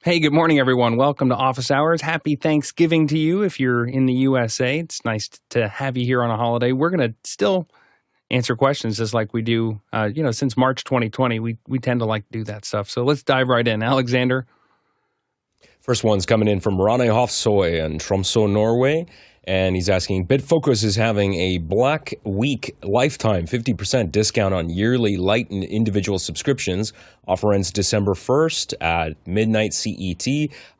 Hey, good morning, everyone. Welcome to Office Hours. Happy Thanksgiving to you if you're in the USA. It's nice to have you here on a holiday. We're going to still answer questions just like we do. Since March 2020, we tend to like to do that stuff. So let's dive right in. Alexander. First one's coming in from Rane Hofsoy in Tromsø, Norway. And he's asking, Bitfocus is having a Black Week lifetime 50% discount on yearly light and individual subscriptions. Offer ends December 1st at midnight CET.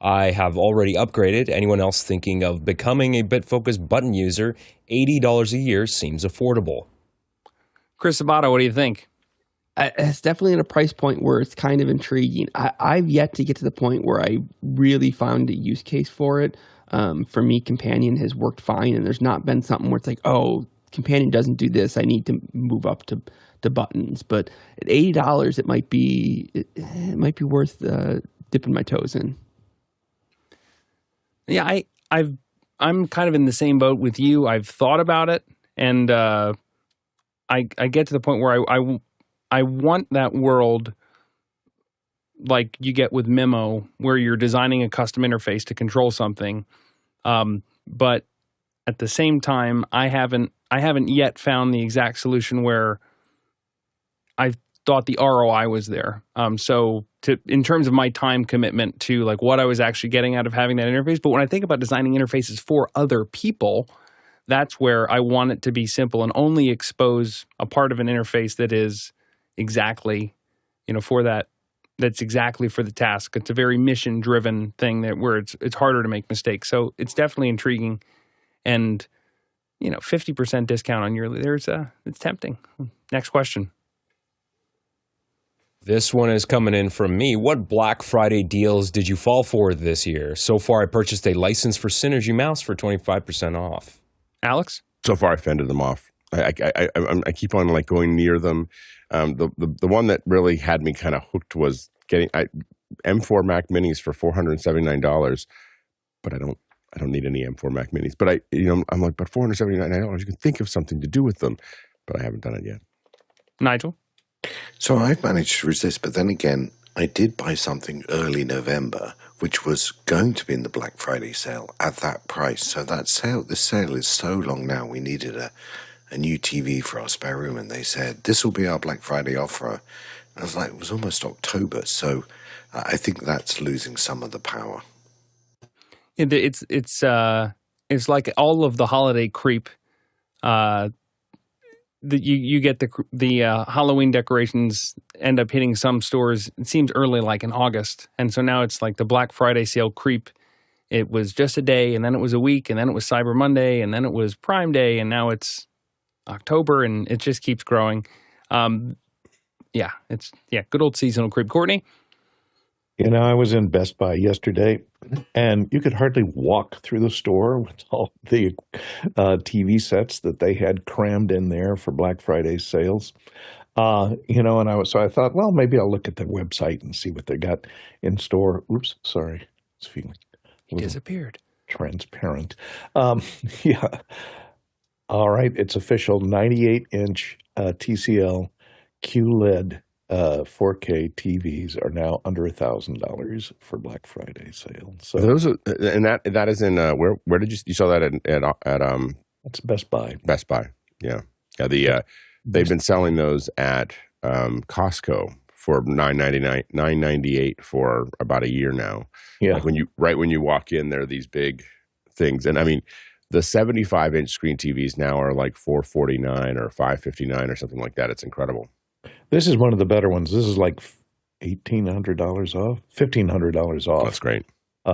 I have already upgraded. Anyone else thinking of becoming a Bitfocus button user? $80 a year seems affordable. Chris Sabato, what do you think? It's definitely at a price point where it's kind of intriguing. I've yet to get to the point where I really found a use case for it. For me, Companion has worked fine, and there's not been something where it's like, oh, Companion doesn't do this, I need to move up to buttons. But at $80, it might be worth dipping my toes in. Yeah, I'm kind of in the same boat with you. I've thought about it, and I get to the point where I want that world like you get with Memo, where you're designing a custom interface to control something. But at the same time, I haven't yet found the exact solution where I thought the ROI was there. In terms of my time commitment to like what I was actually getting out of having that interface. But when I think about designing interfaces for other people, that's where I want it to be simple and only expose a part of an interface that is exactly, for that. That's exactly for the task. It's a very mission-driven thing where it's harder to make mistakes. So it's definitely intriguing, and 50% discount on yearly. It's tempting. Next question. This one is coming in from me. What Black Friday deals did you fall for this year? So far, I purchased a license for Synergy Mouse for 25% off. Alex? So far, I fended them off. I keep on like going near them. The one that really had me kind of hooked was getting M4 Mac Minis for $479, but I don't need any M4 Mac Minis. But I'm like, but $479, you can think of something to do with them, but I haven't done it yet. Nigel? So I've managed to resist, but then again, I did buy something early November, which was going to be in the Black Friday sale at that price. So this sale is so long now. We needed a new TV for our spare room, and they said, this will be our Black Friday offer. And I was like, it was almost October, so I think that's losing some of the power. It's like all of the holiday creep. You get the Halloween decorations end up hitting some stores. It seems early, like in August, and so now it's like the Black Friday sale creep. It was just a day, and then it was a week, and then it was Cyber Monday, and then it was Prime Day, and now it's October, and it just keeps growing. Good old seasonal creep. Courtney? I was in Best Buy yesterday, and you could hardly walk through the store with all the TV sets that they had crammed in there for Black Friday sales. And I thought, well, maybe I'll look at their website and see what they got in store. Oops, sorry. It's feeling He disappeared. Transparent. Yeah. All right, it's official. 98-inch TCL QLED 4K TVs are now under $1,000 for Black Friday sale. So that is in where did you saw that at It's Best Buy. Best Buy, yeah. They've been selling those at Costco for $9.98 for about a year now. Yeah, like when you walk in, there are these big things, and I mean. The 75-inch screen TVs now are like $449 or $559 or something like that. It's incredible. This is one of the better ones. This is like $1,800 off, $1,500 off. That's great. The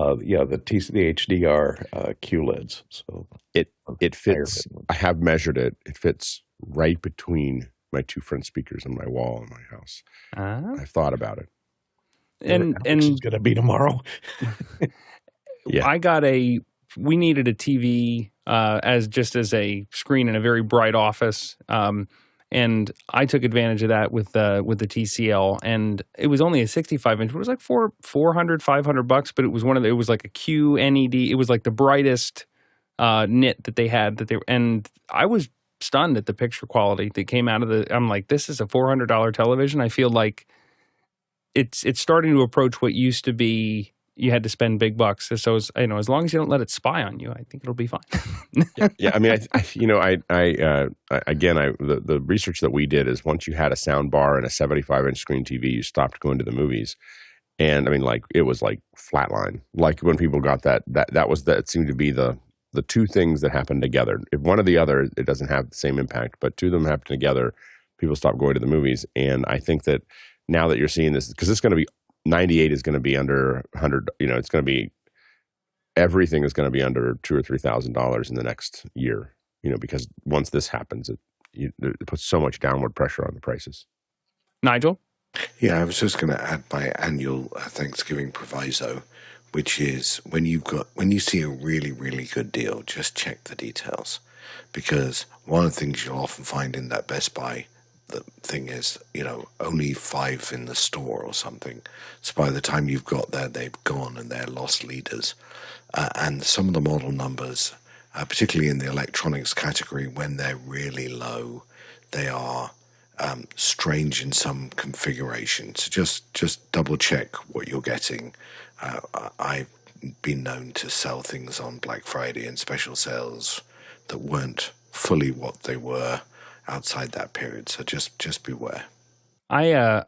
HDR QLEDs. So it fits. I have measured it. It fits right between my two front speakers on my wall in my house. I've thought about it. And it's going to be tomorrow. Yeah, we needed a TV as a screen in a very bright office, and I took advantage of that with the TCL, and it was only a 65-inch. It was like $500, but it was like a QNED. It was like the brightest nit that they had and I was stunned at the picture quality that came out of I'm like, this is a $400 television. I feel like it's starting to approach what used to be, you had to spend big bucks. So as long as you don't let it spy on you, I think it'll be fine. Yeah, I mean, the research that we did is once you had a sound bar and a 75-inch screen TV, you stopped going to the movies. And I mean, like, it was like flatline. Like when people got that seemed to be the two things that happened together. If one or the other, it doesn't have the same impact, but two of them happen together, people stop going to the movies. And I think that now that you're seeing this, because it's going to be 98 is going to be under 100. It's going to be everything is going to be under $2,000 or $3,000 in the next year. Because once this happens, it puts so much downward pressure on the prices. Nigel? Yeah, I was just going to add my annual Thanksgiving proviso, which is when you see a really, really good deal, just check the details. Because one of the things you'll often find in that Best Buy, the thing is, only 5 in the store or something. So by the time you've got there, they've gone and they're lost leaders. And some of the model numbers, particularly in the electronics category, when they're really low, they are strange in some configuration. So just double check what you're getting. I've been known to sell things on Black Friday and special sales that weren't fully what they were outside that period. So just beware. I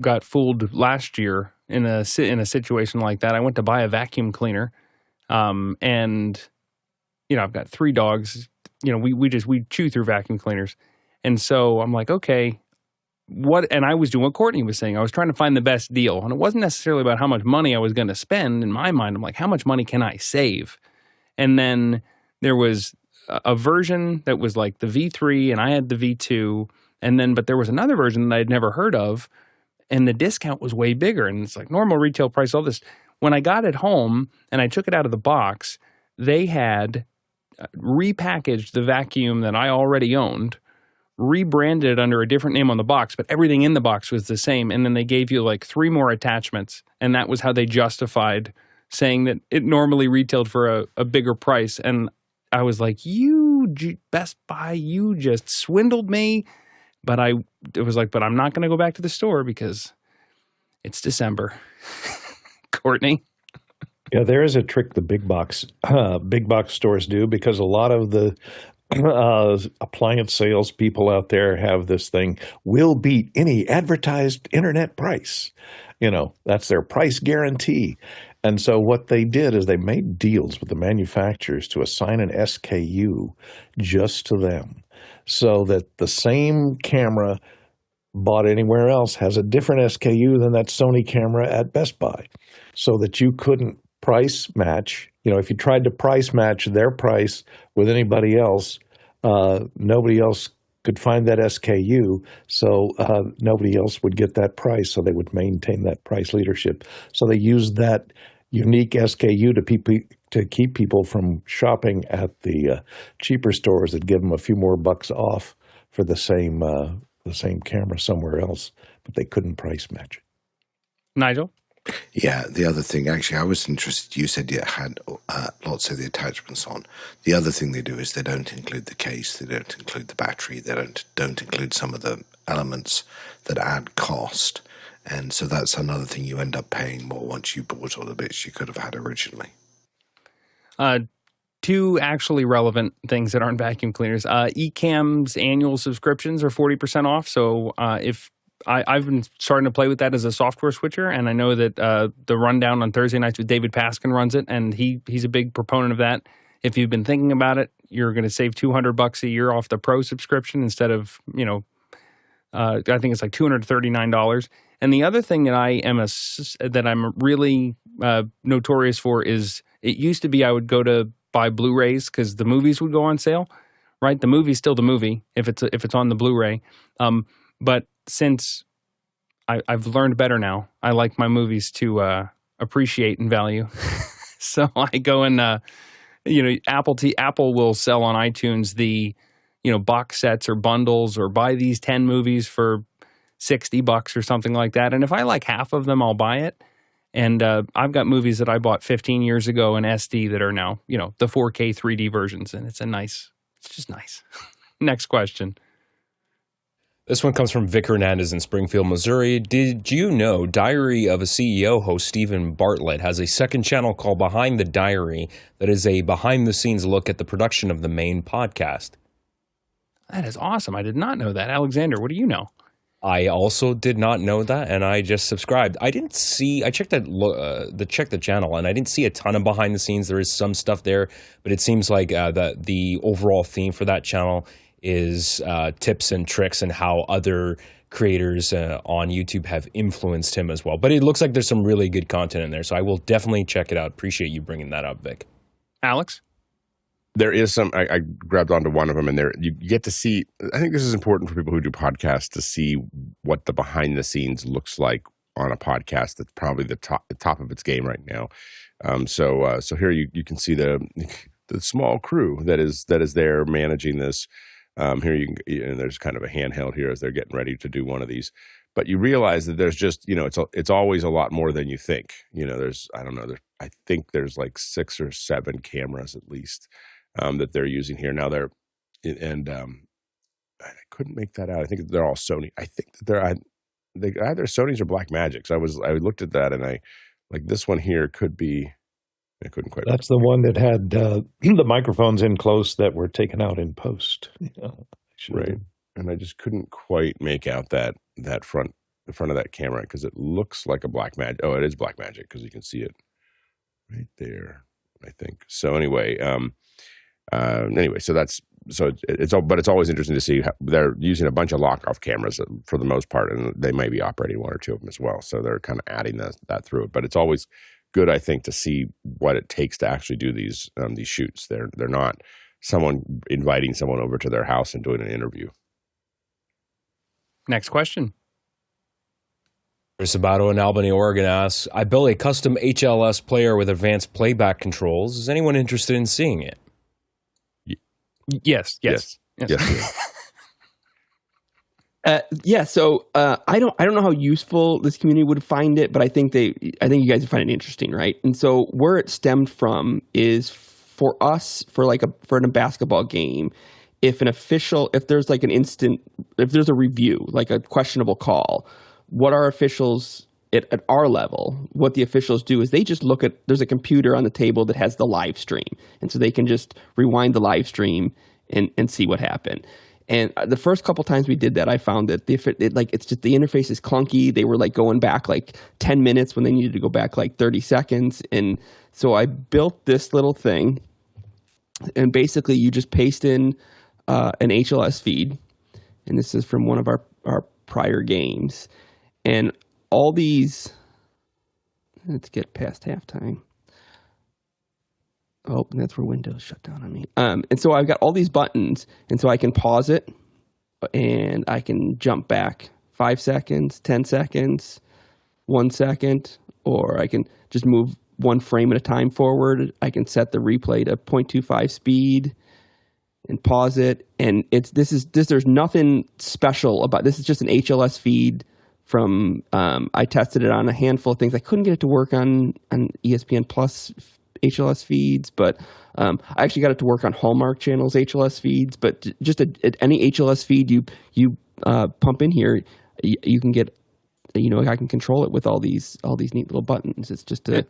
got fooled last year in a situation like that. I went to buy a vacuum cleaner, and I've got 3 dogs. We chew through vacuum cleaners. And so I'm like, okay, and I was doing what Courtney was saying. I was trying to find the best deal. And it wasn't necessarily about how much money I was going to spend. In my mind, I'm like, how much money can I save? And then there was a version that was like the V3 and I had the V2. But there was another version that I had never heard of. And the discount was way bigger. And it's like normal retail price, all this. When I got it home and I took it out of the box, they had repackaged the vacuum that I already owned, rebranded it under a different name on the box, but everything in the box was the same. And then they gave you like 3 more attachments. And that was how they justified saying that it normally retailed for a bigger price. And I was like, Best Buy, you just swindled me. But it was like, but I'm not going to go back to the store because it's December. Courtney? Yeah, there is a trick the big box stores do, because a lot of the appliance sales people out there have this thing, will beat any advertised internet price. That's their price guarantee. And so what they did is they made deals with the manufacturers to assign an SKU just to them, so that the same camera bought anywhere else has a different SKU than that Sony camera at Best Buy, so that you couldn't price match. If you tried to price match their price with anybody else, nobody else could find that SKU, so nobody else would get that price, so they would maintain that price leadership. So they used that unique SKU to keep people from shopping at the cheaper stores that give them a few more bucks off for the same camera somewhere else, but they couldn't price match it. Nigel? Yeah, the other thing, actually, I was interested, you said it had lots of the attachments on. The other thing they do is they don't include the case, they don't include the battery, they don't include some of the elements that add cost. And so that's another thing you end up paying more once you bought all the bits you could have had originally. 2 actually relevant things that aren't vacuum cleaners. Ecamm's annual subscriptions are 40% off. So if I've been starting to play with that as a software switcher, and I know that the Rundown on Thursday nights with David Paskin runs it, and he's a big proponent of that. If you've been thinking about it, you're going to save $200 a year off the Pro subscription instead of, I think it's like $239. And the other thing that I'm really notorious for is, it used to be I would go to buy Blu-rays because the movies would go on sale, right? The movie's still the movie if it's on the Blu-ray. But since I've learned better now, I like my movies to appreciate and value. So I go and Apple will sell on iTunes the box sets or bundles, or buy these 10 movies for $60 or something like that. And if I like half of them, I'll buy it. And I've got movies that I bought 15 years ago in SD that are now, the 4K 3D versions. And it's just nice. Next question. This one comes from Vic Hernandez in Springfield, Missouri. Did you know Diary of a CEO host Steven Bartlett has a second channel called Behind the Diary that is a behind-the-scenes look at the production of the main podcast? That is awesome. I did not know that. Alexander, what do you know? I also did not know that, and I just subscribed. I checked the channel, and I didn't see a ton of behind the scenes. There is some stuff there, but it seems like the overall theme for that channel is tips and tricks and how other creators on YouTube have influenced him as well. But it looks like there's some really good content in there, so I will definitely check it out. Appreciate you bringing that up, Vic. Alex? There is some, I grabbed onto one of them, and there you get to see, I think this is important for people who do podcasts to see what the behind the scenes looks like on a podcast that's probably the top of its game right now. So here you can see the small crew that is there managing this. Here there's kind of a handheld here as they're getting ready to do one of these. But you realize that there's just, it's always a lot more than you think. I think there's like 6 or 7 cameras at least that they're using here. Now I couldn't make that out. I think they're all Sony. I think that they're either Sony's or Blackmagics. I looked at that, and this one here could be. I couldn't quite. That's the one that had the microphones in close that were taken out in post. Right, and I just couldn't quite make out the front of that camera because it looks like a Blackmagic. Oh, it is Blackmagic because you can see it right there, I think. So anyway, it's always interesting to see how they're using a bunch of lock-off cameras for the most part, and they may be operating 1 or 2 of them as well. So they're kind of adding that through it, but it's always good, I think, to see what it takes to actually do these shoots. They're not someone inviting someone over to their house and doing an interview. Next question. Chris Sabato in Albany, Oregon asks, I built a custom HLS player with advanced playback controls. Is anyone interested in seeing it? Yes. So I don't know how useful this community would find it, but I think you guys would find it interesting, right? And so where it stemmed from is for us for a basketball game, if there's a review, like a questionable call, what our officials at our level, what the officials do is they just there's a computer on the table that has the live stream. And so they can just rewind the live stream and see what happened. And the first couple times we did that, I found that it's just the interface is clunky. They were going back 10 minutes when they needed to go back 30 seconds. And so I built this little thing, and basically you just paste in an HLS feed. And this is from one of our prior games. And all these, let's get past halftime. Oh, and that's where Windows shut down on me. And so I've got all these buttons, and so I can pause it, and I can jump back 5 seconds, 10 seconds, 1 second, or I can just move 1 frame at a time forward. I can set the replay to 0.25 speed and pause it. And there's nothing special about this. Is just an HLS feed from I tested it on a handful of things. I couldn't get it to work on ESPN Plus HLS feeds, but I actually got it to work on Hallmark Channel's HLS feeds. But just any HLS feed you pump in here, you can get. I can control it with all these neat little buttons. It's just and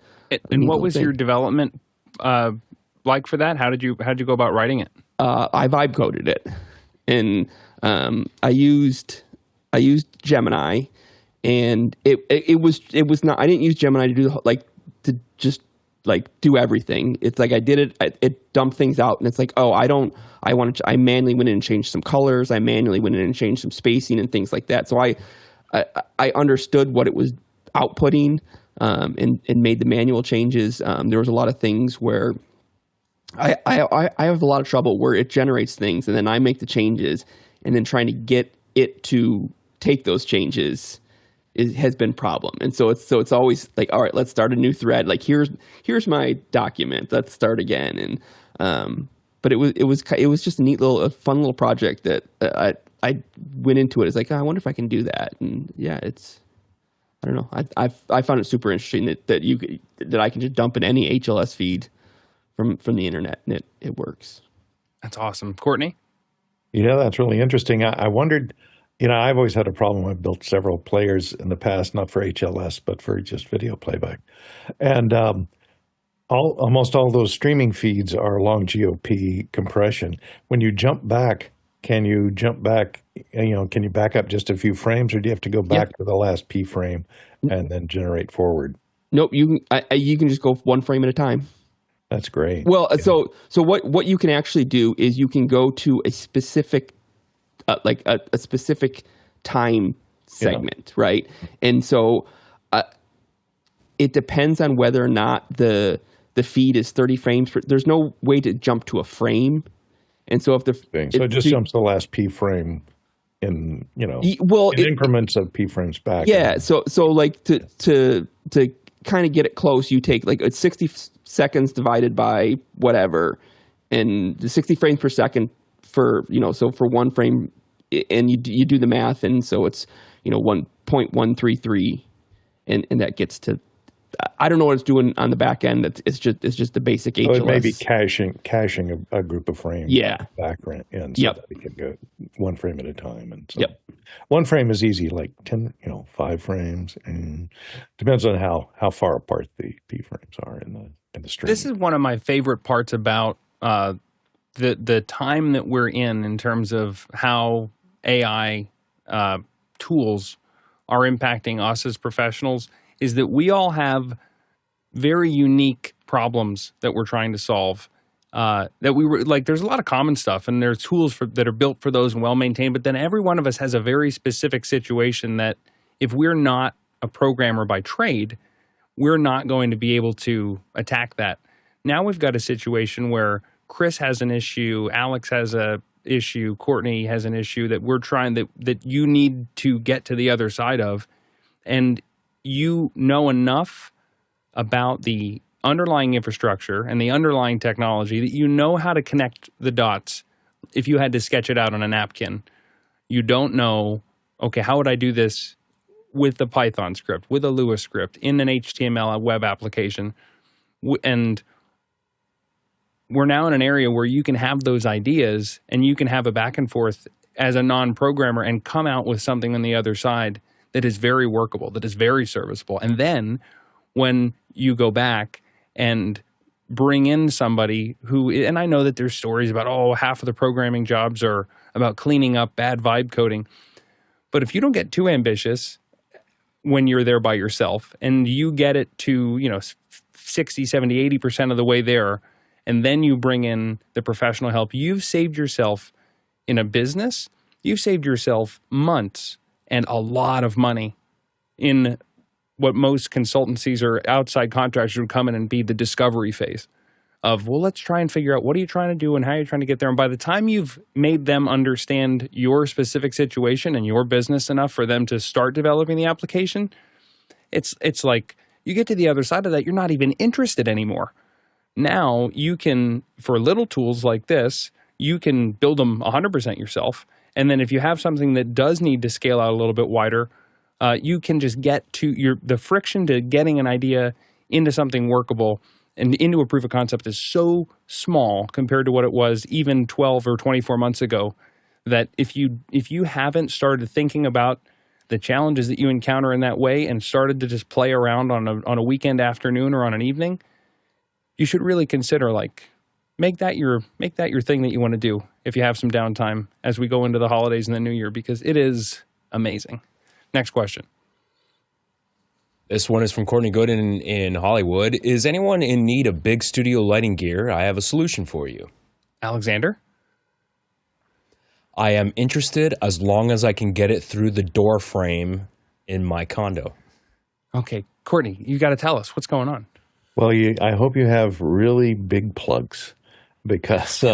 what was your development like for that? How'd you go about writing it? I vibe coded it, and I used Gemini, and it was not. I didn't use Gemini to do do everything. It's I did it. It dumped things out, and it's I manually went in and changed some colors. I manually went in and changed some spacing and things like that. So I understood what it was outputting, and made the manual changes. There was a lot of things where I have a lot of trouble where it generates things, and then I make the changes, and then trying to get it to take those changes has been a problem. And so it's always all right, let's start a new thread. Here's my document. Let's start again. And but it was just a fun little project that I went into it. It's I wonder if I can do that. And yeah, I don't know. I found it super interesting that I can just dump in any HLS feed from the internet, and it works. That's awesome. Courtney? Yeah, that's really interesting. I wondered I've always had a problem. I've built several players in the past, not for HLS, but for just video playback. And almost all those streaming feeds are long GOP compression. When you jump back, can you can you back up just a few frames, or do you have to go back to the last P frame and then generate forward? Nope, you can just go one frame at a time. That's great. Well, so what you can actually do is you can go to a specific a specific time segment, right? And so it depends on whether or not the feed is 30 frames per. There's no way to jump to a frame, and so if it just jumps the last P frame in increments of P frames back. Yeah, so like to kind of get it close, you take like it's 60 seconds divided by whatever, and the 60 frames per second for so for one frame, and you do the math, and so it's 1.133, and that gets to. I don't know what it's doing on the back end. It's just the basic HLS. It may be caching a group of frames. Background, and so that we can go one frame at a time. And so one frame is easy, like 5 frames, and depends on how far apart the P frames are in the stream. This is one of my favorite parts about the time that we're in terms of how AI tools are impacting us as professionals. Is that we all have very unique problems that we're trying to solve. That we were like, there's a lot of common stuff, and there's tools that are built for those and well maintained. But then every one of us has a very specific situation that, if we're not a programmer by trade, we're not going to be able to attack that. Now we've got a situation where Chris has an issue, Alex has a issue, Courtney has an issue that we're trying that you need to get to the other side of, and you know enough about the underlying infrastructure and the underlying technology that you know how to connect the dots if you had to sketch it out on a napkin. You don't know, okay, how would I do this with a Python script, with a Lua script, in an HTML web application? And we're now in an area where you can have those ideas and you can have a back and forth as a non-programmer and come out with something on the other side that is very workable, that is very serviceable. And then when you go back and bring in somebody who, and I know that there's stories about, half of the programming jobs are about cleaning up bad vibe coding. But if you don't get too ambitious when you're there by yourself and you get it to, 60, 70, 80% of the way there, and then you bring in the professional help, you've saved yourself in a business, you've saved yourself months and a lot of money in what most consultancies or outside contractors would come in and be the discovery phase of, let's try and figure out what are you trying to do and how you're trying to get there. And by the time you've made them understand your specific situation and your business enough for them to start developing the application, it's like you get to the other side of that, you're not even interested anymore. Now you can, for little tools like this, you can build them 100% yourself. And then if you have something that does need to scale out a little bit wider, you can just get to the friction to getting an idea into something workable and into a proof of concept is so small compared to what it was even 12 or 24 months ago, that if you haven't started thinking about the challenges that you encounter in that way and started to just play around on a weekend afternoon or on an evening, you should really consider make that your thing that you want to do if you have some downtime as we go into the holidays and the new year, because it is amazing. Next question. This one is from Courtney Gooden in Hollywood. Is anyone in need of big studio lighting gear? I have a solution for you. Alexander? I am interested as long as I can get it through the door frame in my condo. Okay, Courtney, you got to tell us what's going on. Well, I hope you have really big plugs, because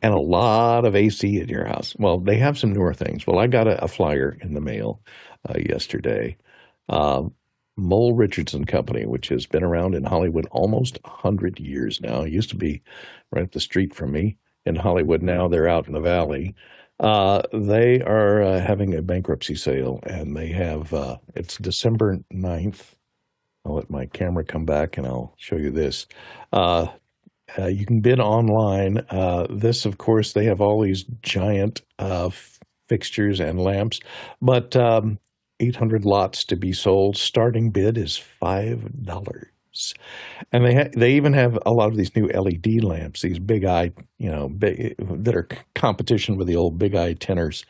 and a lot of AC at your house. Well, they have some newer things. Well, I got a flyer in the mail yesterday. Mole Richardson Company, which has been around in Hollywood almost 100 years now. It used to be right up the street from me in Hollywood. Now they're out in the valley. They are having a bankruptcy sale, and they have it's December 9th. I'll let my camera come back and I'll show you this. You can bid online. This, of course, they have all these giant fixtures and lamps. But 800 lots to be sold. Starting bid is $5. And they even have a lot of these new LED lamps, these big eye, that are competition with the old big eye tenors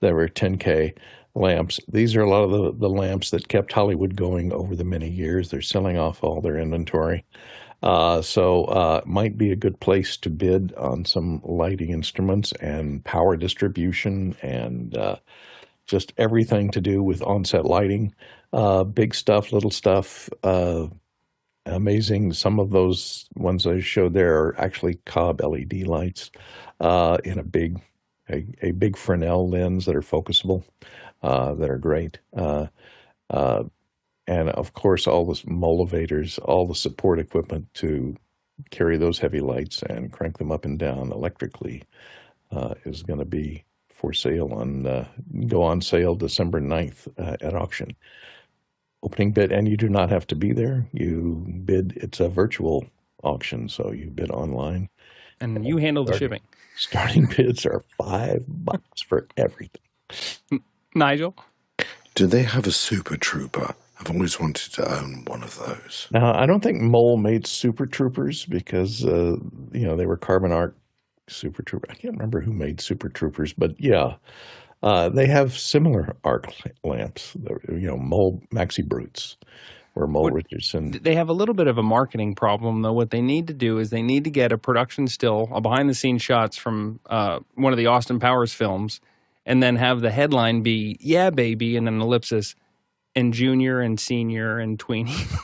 that were 10K lamps. These are a lot of the lamps that kept Hollywood going over the many years. They're selling off all their inventory. So it might be a good place to bid on some lighting instruments and power distribution and just everything to do with on-set lighting. Big stuff, little stuff, amazing. Some of those ones I showed there are actually Cobb LED lights in a big Fresnel lens that are focusable, that are great. And of course, all the motivators, all the support equipment to carry those heavy lights and crank them up and down electrically is going to be for sale go on sale December 9th at auction. Opening bid, and you do not have to be there. You bid, it's a virtual auction, so you bid online. And you handle the shipping. Starting bids are $5 for everything. Nigel? Do they have a Super Trooper? I've always wanted to own one of those. Now, I don't think Mole made Super Troopers because, they were carbon arc Super Trooper. I can't remember who made Super Troopers, but yeah, they have similar arc lamps. Mole Maxi Brutes or Mole Richardson. They have a little bit of a marketing problem, though. What they need to do is they need to get a production still, a behind-the-scenes shots from one of the Austin Powers films, and then have the headline be, "Yeah, baby," and then an ellipsis, and junior and senior and tweenie.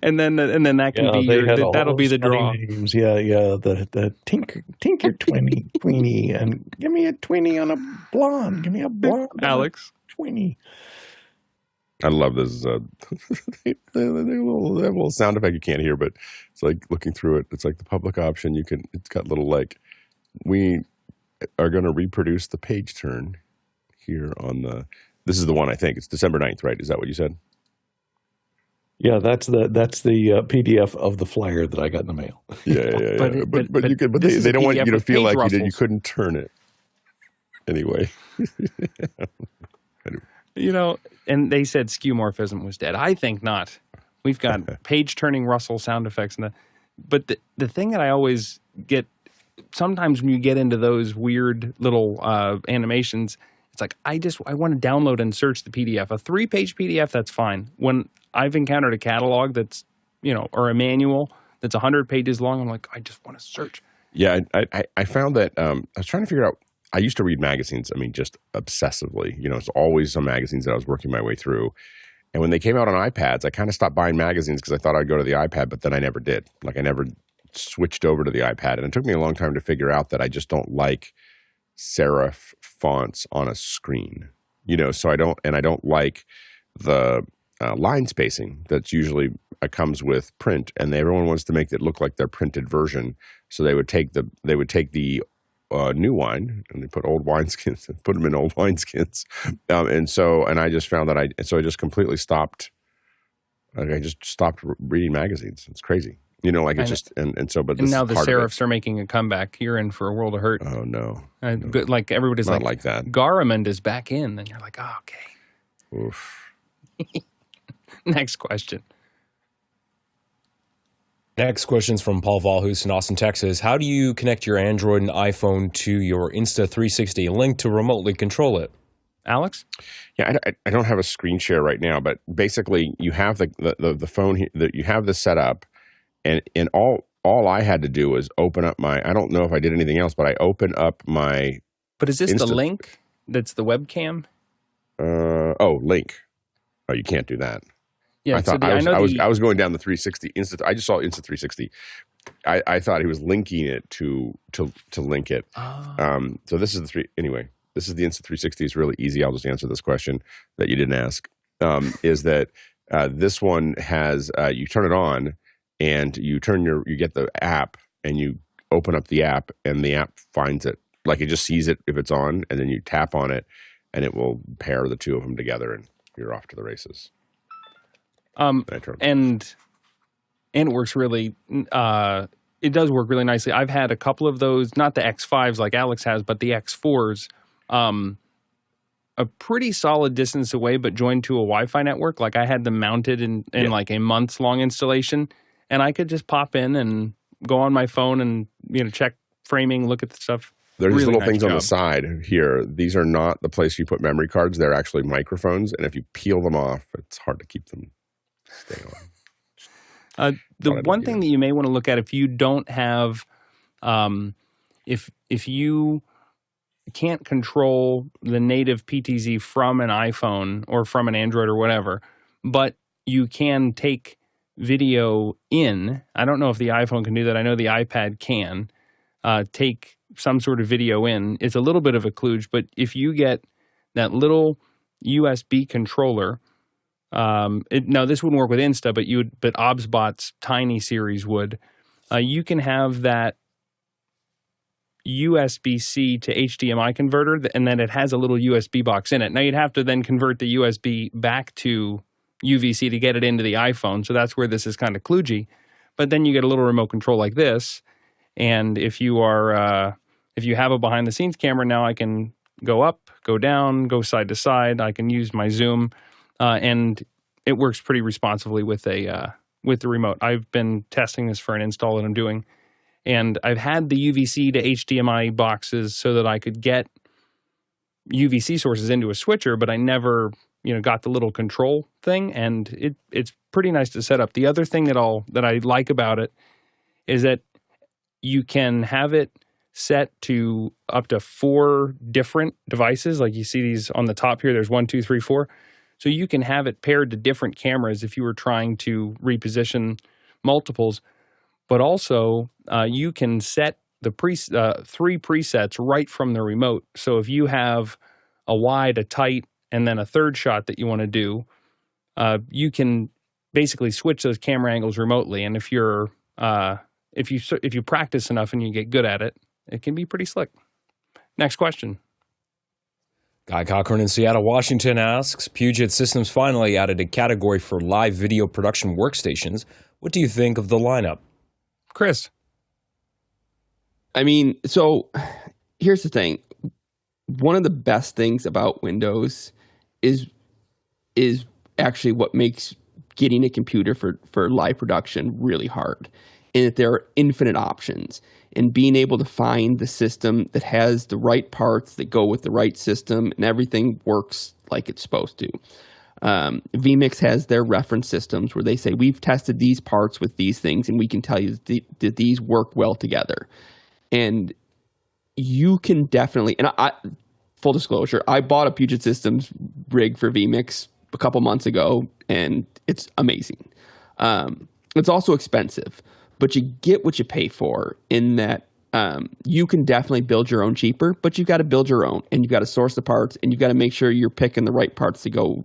and then that can be that'll be the draw. Names. Yeah, the Tinker Tweenie, and give me a Tweenie on a blonde. Give me a blonde, Alex Tweenie. I love this. They have a little sound effect you can't hear, but it's like looking through it. It's like the public option. It's got little we are going to reproduce the page turn here on the. This is the one, I think. It's December 9th, right? Is that what you said? Yeah, that's the PDF of the flyer that I got in the mail. Yeah. But they don't want you to feel like you couldn't turn it. Anyway. And they said skeuomorphism was dead. I think not. We've got page-turning Russell sound effects. But the thing that I always get, sometimes when you get into those weird little animations, it's like, I want to download and search the PDF. A 3-page PDF, that's fine. When I've encountered a catalog that's, or a manual that's 100 pages long, I'm like, I just want to search. Yeah, I found that I was trying to figure out, I used to read magazines, just obsessively. It's always some magazines that I was working my way through. And when they came out on iPads, I kind of stopped buying magazines because I thought I'd go to the iPad, but then I never did. I never switched over to the iPad. And it took me a long time to figure out that I just don't like serif fonts on a screen, so I don't like the line spacing that's usually comes with print, and everyone wants to make it look like their printed version. So they would take the new wine and they put old wineskins and put them in old wineskins, and I just found that I just completely stopped. I just stopped reading magazines. It's crazy. But now the serifs are making a comeback. You're in for a world of hurt. Oh no! Like everybody's not like that. Garamond is back in, and you're like, oh, okay. Oof. Next question. Next question's from Paul Valhus in Austin, Texas. How do you connect your Android and iPhone to your Insta360 link to remotely control it? Alex? Yeah, I don't have a screen share right now, but basically you have the phone that you have this set up. And all I had to do was open up I don't know if I did anything else, but I opened up my. But is this the link that's the webcam? Link. Oh, you can't do that. Yeah, I was going down the 360 I just saw Insta360. I thought he was linking it to link it. Oh. So this is anyway. This is the Insta360. It's really easy. I'll just answer this question that you didn't ask. Is that this one has you turn it on. And you get the app and you open up the app and the app finds it. It just sees it if it's on, and then you tap on it and it will pair the two of them together and you're off to the races. And it works really, it does work really nicely. I've had a couple of those, not the X5s like Alex has, but the X4s, a pretty solid distance away, but joined to a Wi-Fi network. Like I had them mounted in like a month's long installation, and I could just pop in and go on my phone and check framing, look at the stuff. There's Really little nice things on job. the side here. These are not the place you put memory cards. They're actually microphones, and if you peel them off, it's hard to keep them staying on. The one thing that you may want to look at if you don't have, if you can't control the native PTZ from an iPhone or from an Android or whatever, but you can take video in. I don't know if the iPhone can do that. I know the iPad can take some sort of video in. It's a little bit of a kludge, but if you get that little USB controller, now this wouldn't work with Insta, but OBSBot's Tiny series would. You can have that USB-C to HDMI converter, and then it has a little USB box in it. Now you'd have to then convert the USB back to UVC to get it into the iPhone, so that's where this is kind of kludgy. But then you get a little remote control like this, and if you have a behind-the-scenes camera, now I can go up, go down, go side to side. I can use my zoom, and it works pretty responsively with the remote. I've been testing this for an install that I'm doing. And I've had the UVC to HDMI boxes so that I could get UVC sources into a switcher, but I never, got the little control thing, and it's pretty nice to set up. The other thing that I like about it is that you can have it set to up to 4 different devices. Like you see these on the top here, there's 1, 2, 3, 4. So you can have it paired to different cameras if you were trying to reposition multiples. But also, you can set the 3 presets right from the remote. So if you have a wide, a tight, and then a third shot that you want to do, you can basically switch those camera angles remotely. And if you practice enough and you get good at it, it can be pretty slick. Next question. Guy Cochran in Seattle, Washington asks, Puget Systems finally added a category for live video production workstations. What do you think of the lineup? Chris. I mean, so here's the thing. One of the best things about Windows is actually what makes getting a computer for live production really hard, in that there are infinite options, and being able to find the system that has the right parts that go with the right system and everything works like it's supposed to. vMix has their reference systems where they say, we've tested these parts with these things, and we can tell you that these work well together. And you can definitely, and full disclosure, I bought a Puget Systems rig for vMix a couple months ago, and it's amazing. It's also expensive, but you get what you pay for, in that you can definitely build your own cheaper, but you've got to build your own, and you've got to source the parts, and you've got to make sure you're picking the right parts to go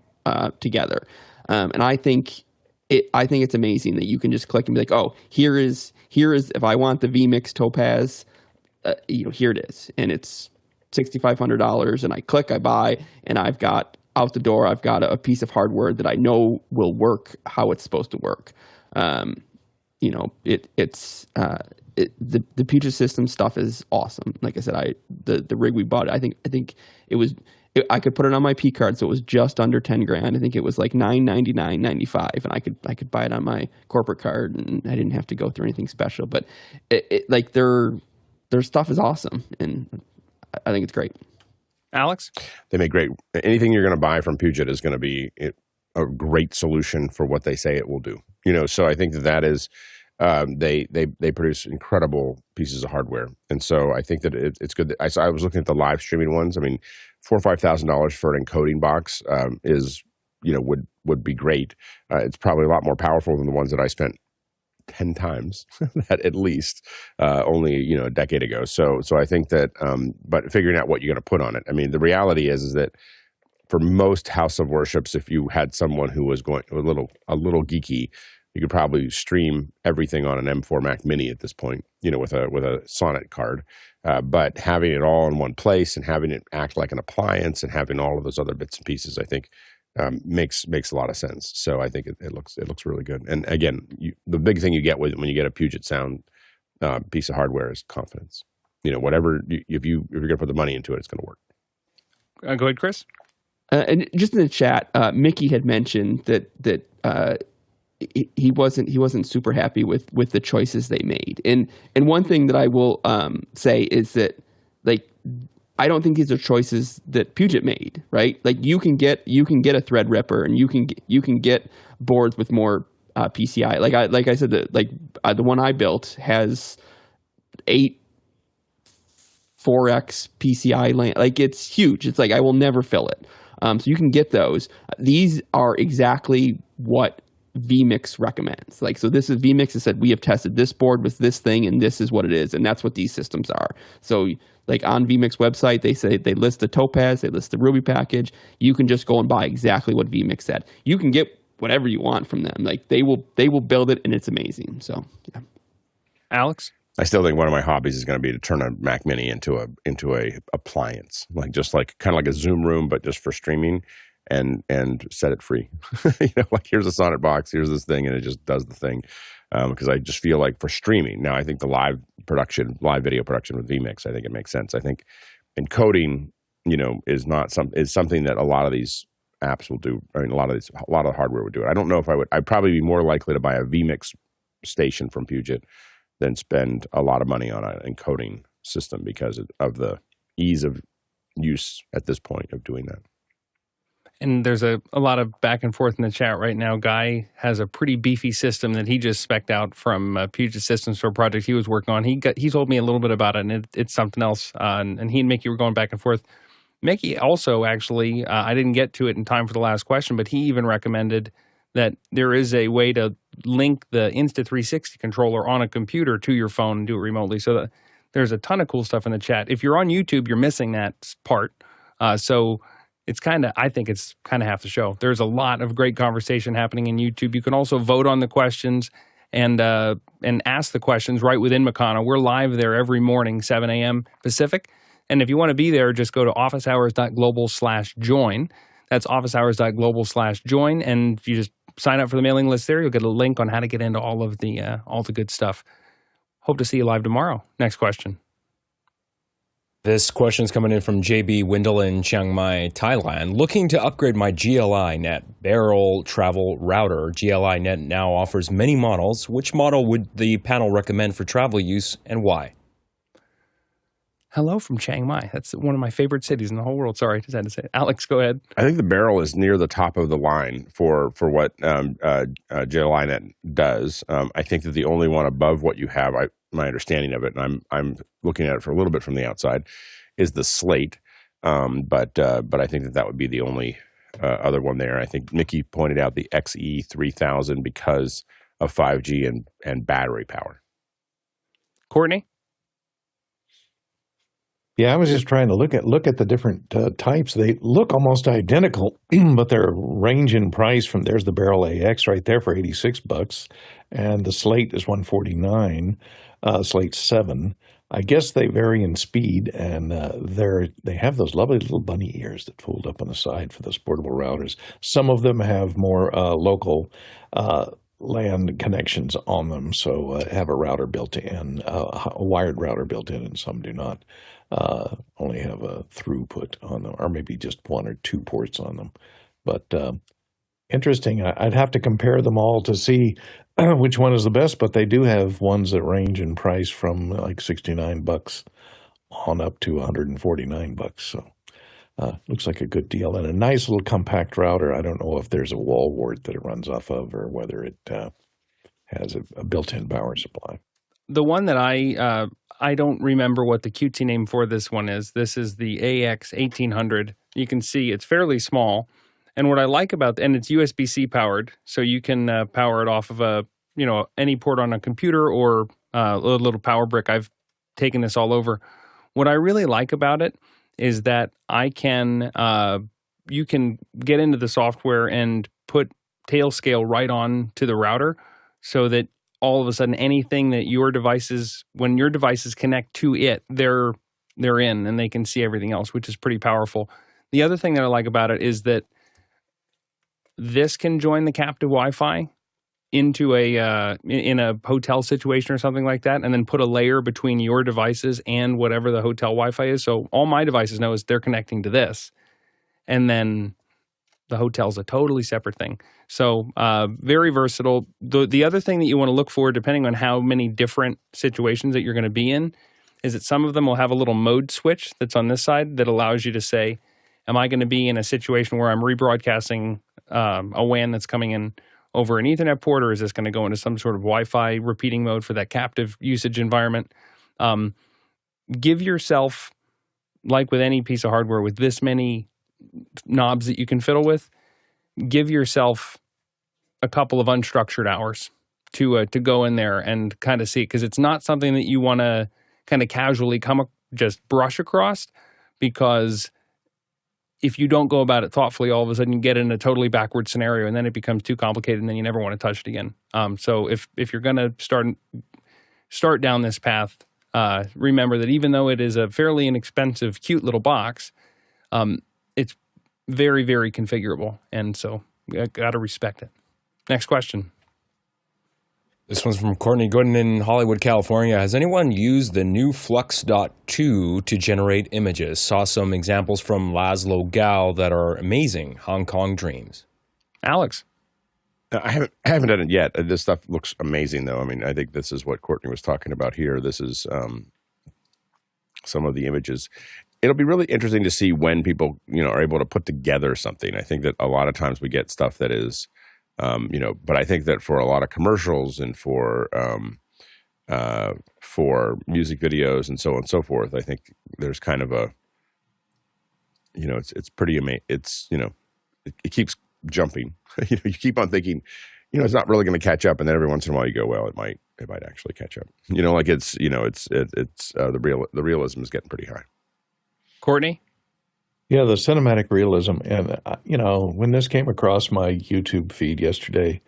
together. And I think it's amazing that you can just click and be like, oh, here is if I want the vMix Topaz, here it is, and it's $6,500, and I click, I buy, and I've got out the door, I've got a piece of hardware that I know will work how it's supposed to work. The Puget Systems stuff is awesome. Like I said, the rig we bought, I think it was. I could put it on my P card, so it was just under $10,000. I think it was like $999.95, and I could buy it on my corporate card, and I didn't have to go through anything special. But like their stuff is awesome, and I think it's great. Alex? They make great. Anything you're going to buy from Puget is going to be a great solution for what they say it will do. So I think that is. They produce incredible pieces of hardware, and so I think that it's good. I was looking at the live streaming ones. I mean, $4,000 or $5,000 for an encoding box is would be great. It's probably a lot more powerful than the ones that I spent 10 times that at least only a decade ago. So I think that, but figuring out what you're going to put on it. I mean, the reality is that for most house of worships, if you had someone who was going a little geeky, you could probably stream everything on an M4 Mac Mini at this point, with a Sonnet card. But having it all in one place and having it act like an appliance and having all of those other bits and pieces, I think makes a lot of sense. So I think it looks really good. And again, the big thing you get when you get a Puget Sound piece of hardware is confidence. Whatever if you're going to put the money into it, it's going to work. Go ahead, Chris. And just in the chat, Mickey had mentioned that he wasn't super happy with the choices they made. And one thing that I will say is that, like, I don't think these are choices that Puget made, right? Like, you can get a Threadripper, and you can get boards with more PCI. Like I said, the one I built has 8 4x PCI lane. Like, it's huge. It's like I will never fill it. So you can get those. These are exactly what vMix recommends. Like, so this is vMix has said, we have tested this board with this thing, and this is what it is, and that's what these systems are. So, like, on vMix website, they list the Topaz, they list the Ruby package. You can just go and buy exactly what vMix said. You can get whatever you want from them. Like, they will build it, and it's amazing. So, yeah. Alex? I still think one of my hobbies is going to be to turn a Mac Mini into a appliance, kind of like a Zoom room, but just for streaming, and set it free. Like, here's a Sonnet box, here's this thing, and it just does the thing. Because I just feel like for streaming now, I think the live video production with vMix, I think it makes sense. I think encoding, is something that a lot of these apps will do. I mean, a lot of the hardware would do it. I don't know if I'd probably be more likely to buy a vMix station from Puget than spend a lot of money on an encoding system because of the ease of use at this point of doing that. And there's a lot of back and forth in the chat right now. Guy has a pretty beefy system that he just spec'd out from Puget Systems for a project he was working on. He told me a little bit about it, and it's something else. And he and Mickey were going back and forth. Mickey also, actually, I didn't get to it in time for the last question, but he even recommended that there is a way to link the Insta360 controller on a computer to your phone and do it remotely. So there's a ton of cool stuff in the chat. If you're on YouTube, you're missing that part. So I think it's kind of half the show. There's a lot of great conversation happening in YouTube. You can also vote on the questions and ask the questions right within Meccano. We're live there every morning, 7 a.m. Pacific. And if you want to be there, just go to officehours.global/join. That's officehours.global/join. And if you just sign up for the mailing list there, you'll get a link on how to get into all the good stuff. Hope to see you live tomorrow. Next question. This question is coming in from JB Windle in Chiang Mai, Thailand. Looking to upgrade my GL.iNet Beryl travel router. GL.iNet now offers many models. Which model would the panel recommend for travel use, and why? Hello from Chiang Mai. That's one of my favorite cities in the whole world. Sorry, just had to say it. Alex, go ahead. I think the Beryl is near the top of the line for what GL.iNet does. I think that the only one above what you have, my understanding of it, and I'm looking at it for a little bit from the outside, is the Slate. But I think that would be the only other one there. I think Mickey pointed out the XE3000 because of 5G and battery power. Courtney? Yeah, I was just trying to look at the different types. They look almost identical, but they're range in price from. There's the Beryl AX right there for $86, and the Slate is $149. Slate 7. I guess they vary in speed, and they have those lovely little bunny ears that fold up on the side for those portable routers. Some of them have more local LAN connections on them, so have a router built in, a wired router built in, and some do not. Only have a throughput on them, or maybe just 1 or 2 ports on them. But interesting. I'd have to compare them all to see which one is the best, but they do have ones that range in price from like $69 on up to $149. So looks like a good deal, and a nice little compact router. I don't know if there's a wall wart that it runs off of, or whether it has a built-in power supply. The one that I don't remember what the cutesy name for this one is. This is the AX1800. You can see it's fairly small. And what I like about and it's USB-C powered, so you can power it off of any port on a computer or a little power brick. I've taken this all over. What I really like about it is that you can get into the software and put Tailscale right on to the router, so that all of a sudden anything that when your devices connect to it, they're in and they can see everything else, which is pretty powerful. The other thing that I like about it is that this can join the captive Wi-Fi into in a hotel situation or something like that, and then put a layer between your devices and whatever the hotel Wi-Fi is. So all my devices know is they're connecting to this, and then the hotel's a totally separate thing. So very versatile. The other thing that you want to look for, depending on how many different situations that you're going to be in, is that some of them will have a little mode switch that's on this side that allows you to say, am I going to be in a situation where I'm rebroadcasting a WAN that's coming in over an Ethernet port, or is this going to go into some sort of Wi-Fi repeating mode for that captive usage environment? Give yourself, like with any piece of hardware, with this many knobs that you can fiddle with, give yourself a couple of unstructured hours to go in there and kind of see it, because it's not something that you want to kind of casually just brush across, because if you don't go about it thoughtfully, all of a sudden you get in a totally backward scenario, and then it becomes too complicated, and then you never want to touch it again. So if you're going to start down this path, remember that even though it is a fairly inexpensive, cute little box, it's very, very configurable, and so I got to respect it. Next question. This one's from Courtney Gooden in Hollywood, California. Has anyone used the new Flux.2 to generate images? Saw some examples from Lazlo Gaal that are amazing. Hong Kong dreams. Alex. I haven't done it yet. This stuff looks amazing, though. I mean, I think this is what Courtney was talking about here. This is some of the images. It'll be really interesting to see when people, are able to put together something. I think that a lot of times we get stuff that is, but I think that for a lot of commercials and for music videos and so on and so forth, I think there's kind of a, it's pretty amazing. It's, it keeps jumping. You keep on thinking, it's not really going to catch up, and then every once in a while you go, well, it might actually catch up. The realism is getting pretty high. Courtney? Yeah, the cinematic realism. And, when this came across my YouTube feed yesterday,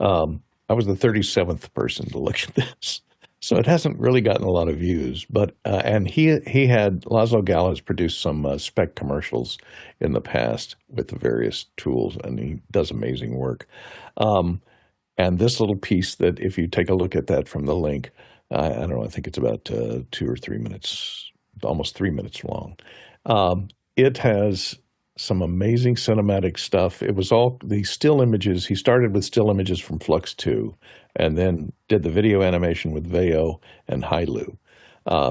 I was the 37th person to look at this. So it hasn't really gotten a lot of views. But and Lazlo Gaal has produced some spec commercials in the past with the various tools, and he does amazing work. And this little piece that, if you take a look at that from the link, I don't know, I think it's about 2 or 3 minutes, almost 3 minutes long. It has some amazing cinematic stuff. It was all these still images. He started with still images from Flux 2 and then did the video animation with Veo and Hailu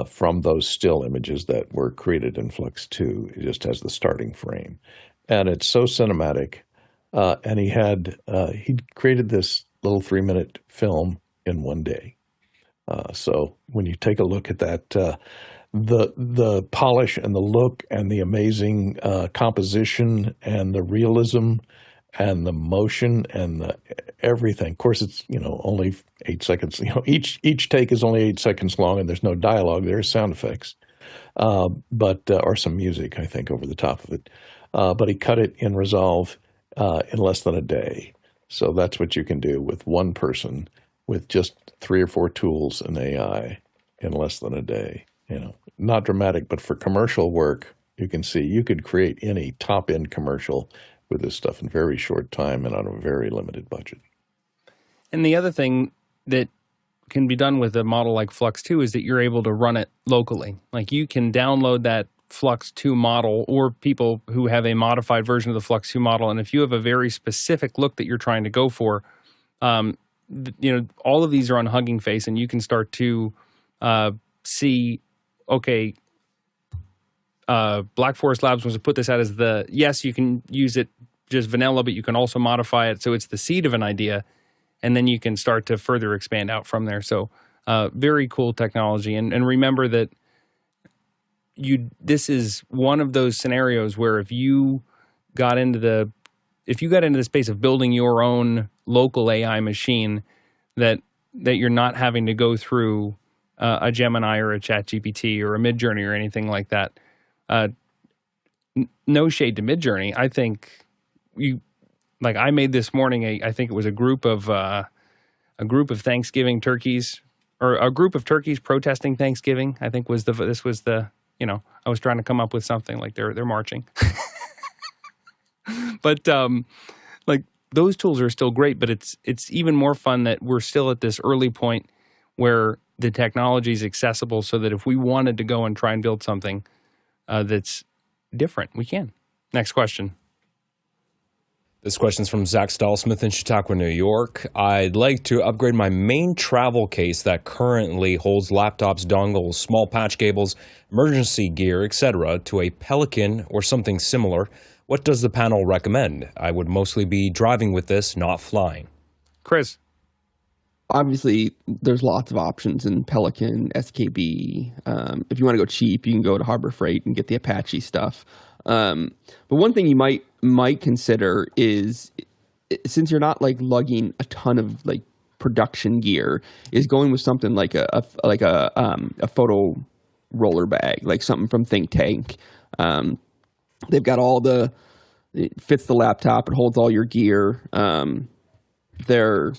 from those still images that were created in Flux 2. It just has the starting frame. And it's so cinematic. And he created this little 3-minute film in one day. So when you take a look at that, the polish and the look and the amazing composition and the realism and the motion and the everything. Of course, it's only 8 seconds. Each take is only 8 seconds long, and there's no dialogue. There's sound effects, or some music, I think, over the top of it. But he cut it in Resolve in less than a day. So that's what you can do with one person with just 3 or 4 tools and AI in less than a day. Not dramatic, but for commercial work, you can see you could create any top-end commercial with this stuff in very short time and on a very limited budget. And the other thing that can be done with a model like Flux 2 is that you're able to run it locally. Like, you can download that Flux 2 model, or people who have a modified version of the Flux 2 model, and if you have a very specific look that you're trying to go for, all of these are on Hugging Face, and you can start to see, okay, Black Forest Labs wants to put this out as yes, you can use it just vanilla, but you can also modify it so it's the seed of an idea, and then you can start to further expand out from there. So very cool technology. And remember that this is one of those scenarios where if you got into the space of building your own local AI machine, that you're not having to go through a Gemini or a ChatGPT or a Midjourney or anything like that. No shade to Midjourney. I think I made this morning I think it was a group of Thanksgiving turkeys, or a group of turkeys protesting Thanksgiving. I think I was trying to come up with something like they're marching. But those tools are still great, but it's even more fun that we're still at this early point where the technology is accessible so that if we wanted to go and try and build something that's different, we can. Next question. This question's from Zach Stahlsmith in Chautauqua, New York. I'd like to upgrade my main travel case that currently holds laptops, dongles, small patch cables, emergency gear, etc. to a Pelican or something similar. What does the panel recommend? I would mostly be driving with this, not flying. Chris. Obviously, there's lots of options in Pelican, SKB. If you want to go cheap, you can go to Harbor Freight and get the Apache stuff. But one thing you might consider is, since you're not like lugging a ton of like production gear, is going with something like a photo roller bag, like something from Think Tank. They've got it fits the laptop, it holds all your gear. They're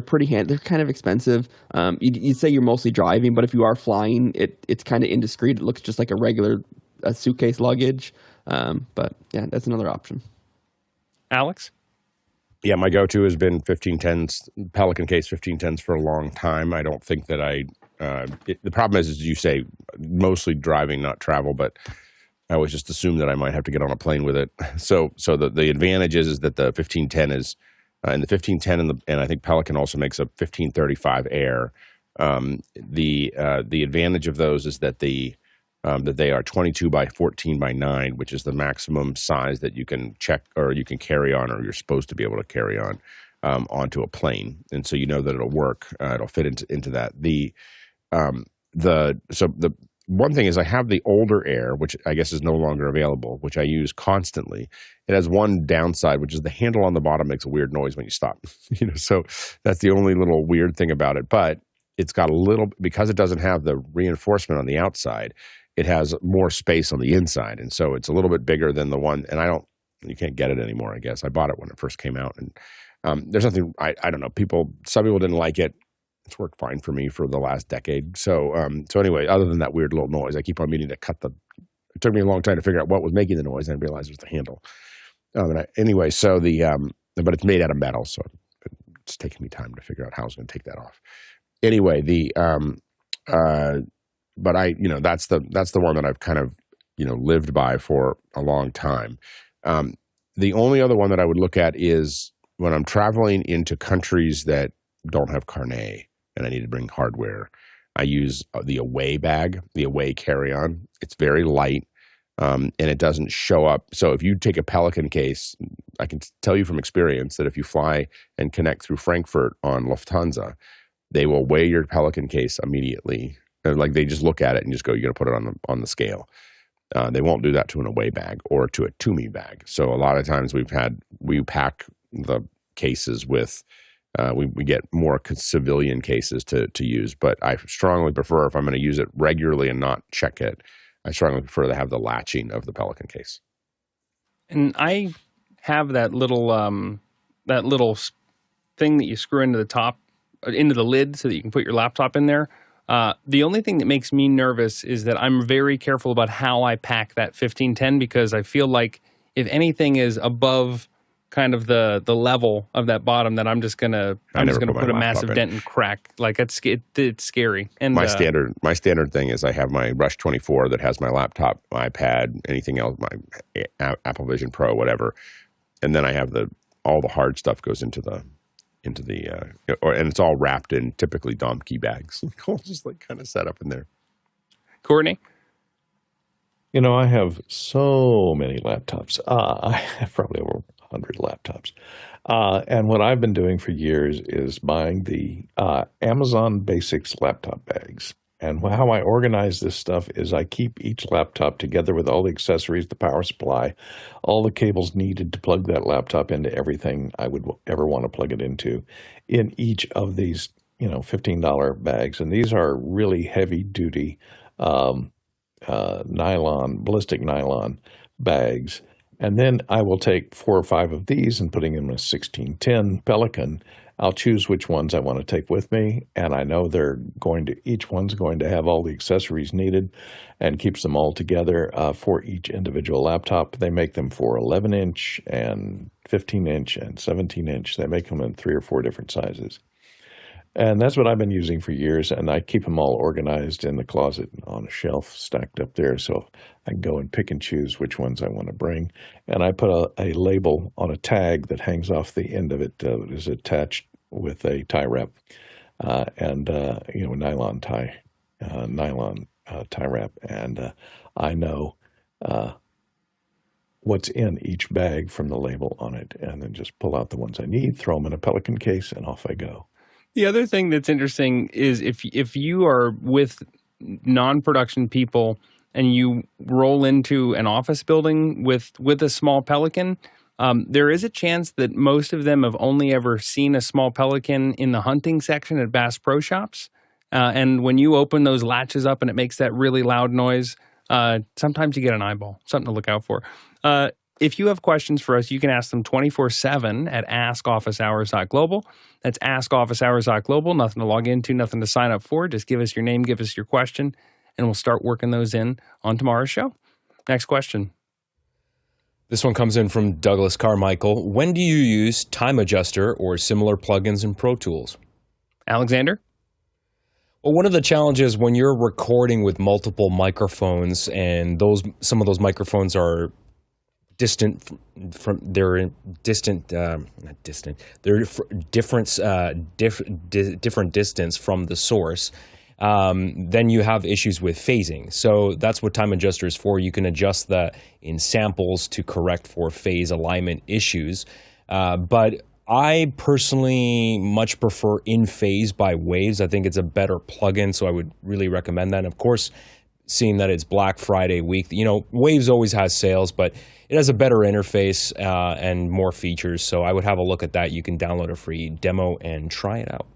pretty handy. They're kind of expensive. You'd say you're mostly driving, but if you are flying, it's kind of indiscreet. It looks just like a regular suitcase luggage. But yeah, that's another option. Alex? Yeah, my go-to has been 1510s, Pelican case 1510s for a long time. I don't think that the problem is, as you say, mostly driving, not travel, but I always just assume that I might have to get on a plane with it. So the advantage is that the 1510 is, and the 1510 and I think Pelican also makes a 1535 Air. The advantage of those is that that they are 22 by 14 by 9, which is the maximum size that you can check or you can carry on, or you're supposed to be able to carry on onto a plane. And so you know that it'll work. It'll fit into that. So the one thing is I have the older Air, which I guess is no longer available, which I use constantly. It has one downside, which is the handle on the bottom makes a weird noise when you stop. So that's the only little weird thing about it. But it's got because it doesn't have the reinforcement on the outside, it has more space on the inside. And so it's a little bit bigger than the one, and you can't get it anymore, I guess. I bought it when it first came out. And there's nothing, I don't know, some people didn't like it. It's worked fine for me for the last decade. So anyway, other than that weird little noise, I keep on meaning to it took me a long time to figure out what was making the noise, and I realized it was the handle. But it's made out of metal, so it's taking me time to figure out how I was going to take that off. Anyway, but that's the one that I've kind of, lived by for a long time. The only other one that I would look at is when I'm traveling into countries that don't have carnet and I need to bring hardware. I use the Away bag, the Away carry-on. It's very light, and it doesn't show up. So if you take a Pelican case, I can tell you from experience that if you fly and connect through Frankfurt on Lufthansa, they will weigh your Pelican case immediately. Like they just look at it and just go, "You're going to put it on the scale." They won't do that to an Away bag or to a Toomey bag. So a lot of times we pack the cases with. We get more civilian cases to use, but I strongly prefer, if I'm going to use it regularly and not check it, I strongly prefer to have the latching of the Pelican case. And I have that little thing that you screw into the top, into the lid, so that you can put your laptop in there. The only thing that makes me nervous is that I'm very careful about how I pack that 1510, because I feel like if anything is above kind of the level of that bottom, that I'm just gonna put a massive dent and crack. Like it's scary. And my standard thing is I have my Rush 24 that has my laptop, my iPad, anything else, my Apple Vision Pro, whatever, and then I have all the hard stuff goes into the and it's all wrapped in typically Domke bags, just like kind of set up in there. Courtney? I have so many laptops. I have probably over 100 laptops. And what I've been doing for years is buying the Amazon Basics laptop bags. And how I organize this stuff is I keep each laptop together with all the accessories, the power supply, all the cables needed to plug that laptop into everything I would ever want to plug it into in each of these, $15 bags. And these are really heavy-duty ballistic nylon bags. And then I will take 4 or 5 of these and putting in a 1610 Pelican I'll choose which ones I want to take with me, and I know each one's going to have all the accessories needed and keeps them all together for each individual laptop. They make them for 11-inch and 15-inch and 17-inch. They make them in 3 or 4 different sizes. And that's what I've been using for years, and I keep them all organized in the closet on a shelf stacked up there so I can go and pick and choose which ones I want to bring. And I put a label on a tag that hangs off the end of it that is attached with a tie wrap nylon tie wrap. And I know what's in each bag from the label on it, and then just pull out the ones I need, throw them in a Pelican case, and off I go. The other thing that's interesting is if you are with non-production people and you roll into an office building with a small Pelican, there is a chance that most of them have only ever seen a small Pelican in the hunting section at Bass Pro Shops. And when you open those latches up and it makes that really loud noise, sometimes you get an eyeball, something to look out for. If you have questions for us, you can ask them 24/7 at askofficehours.global. That's askofficehours.global. Nothing to log into, nothing to sign up for. Just give us your name, give us your question, and we'll start working those in on tomorrow's show. Next question. This one comes in from Douglas Carmichael. When do you use Time Adjuster or similar plugins in Pro Tools? Alexander? Well, one of the challenges when you're recording with multiple microphones, and some of those microphones are different distance from the source, then you have issues with phasing. So that's what Time Adjuster is for. You can adjust that in samples to correct for phase alignment issues. But I personally much prefer In Phase by Waves. I think it's a better plugin, so I would really recommend that. And of course, seeing that it's Black Friday week, Waves always has sales, but it has a better interface and more features. So I would have a look at that. You can download a free demo and try it out.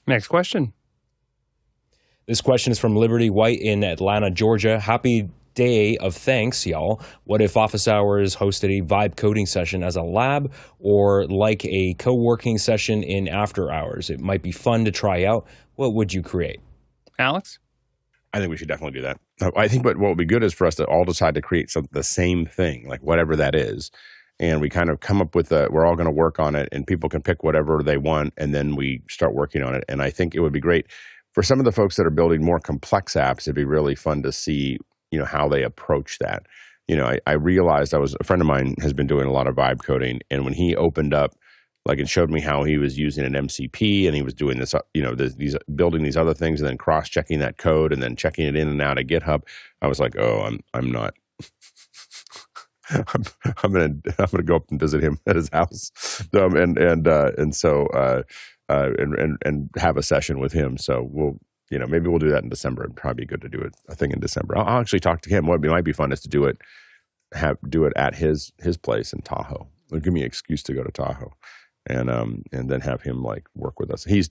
Next question. This question is from Liberty White in Atlanta, Georgia. Happy day of thanks, y'all. What if Office Hours hosted a vibe coding session as a lab or like a co-working session in after hours? It might be fun to try out. What would you create? Alex? I think we should definitely do that. I think what would be good is for us to all decide to create the same thing, like whatever that is. And we kind of come up with we're all going to work on it, and people can pick whatever they want, and then we start working on it. And I think it would be great for some of the folks that are building more complex apps. It'd be really fun to see, how they approach that. I realized a friend of mine has been doing a lot of vibe coding, and when he opened up, and showed me how he was using an MCP, and he was doing this, these building these other things, and then cross-checking that code, and then checking it in and out of GitHub. I was like, oh, I'm not. I'm gonna go up and visit him at his house, and have a session with him. So we'll, maybe we'll do that in December. It'd probably be good to do a thing in December. I'll actually talk to him. What might be fun is to do it at his place in Tahoe. It'll give me an excuse to go to Tahoe, and then have him work with us. He's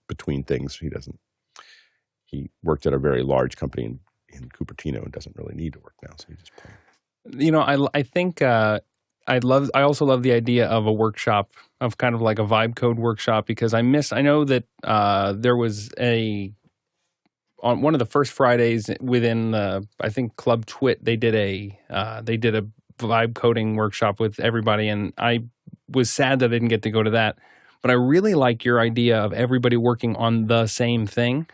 between things. He worked at a very large company in Cupertino and doesn't really need to work now, so he just plays. I think I also love the idea of a workshop, of kind of like a vibe code workshop, because I know that there was on one of the first Fridays within I think Club Twit, they did a vibe coding workshop with everybody, and I was sad that I didn't get to go to that. But I really like your idea of everybody working on the same thing,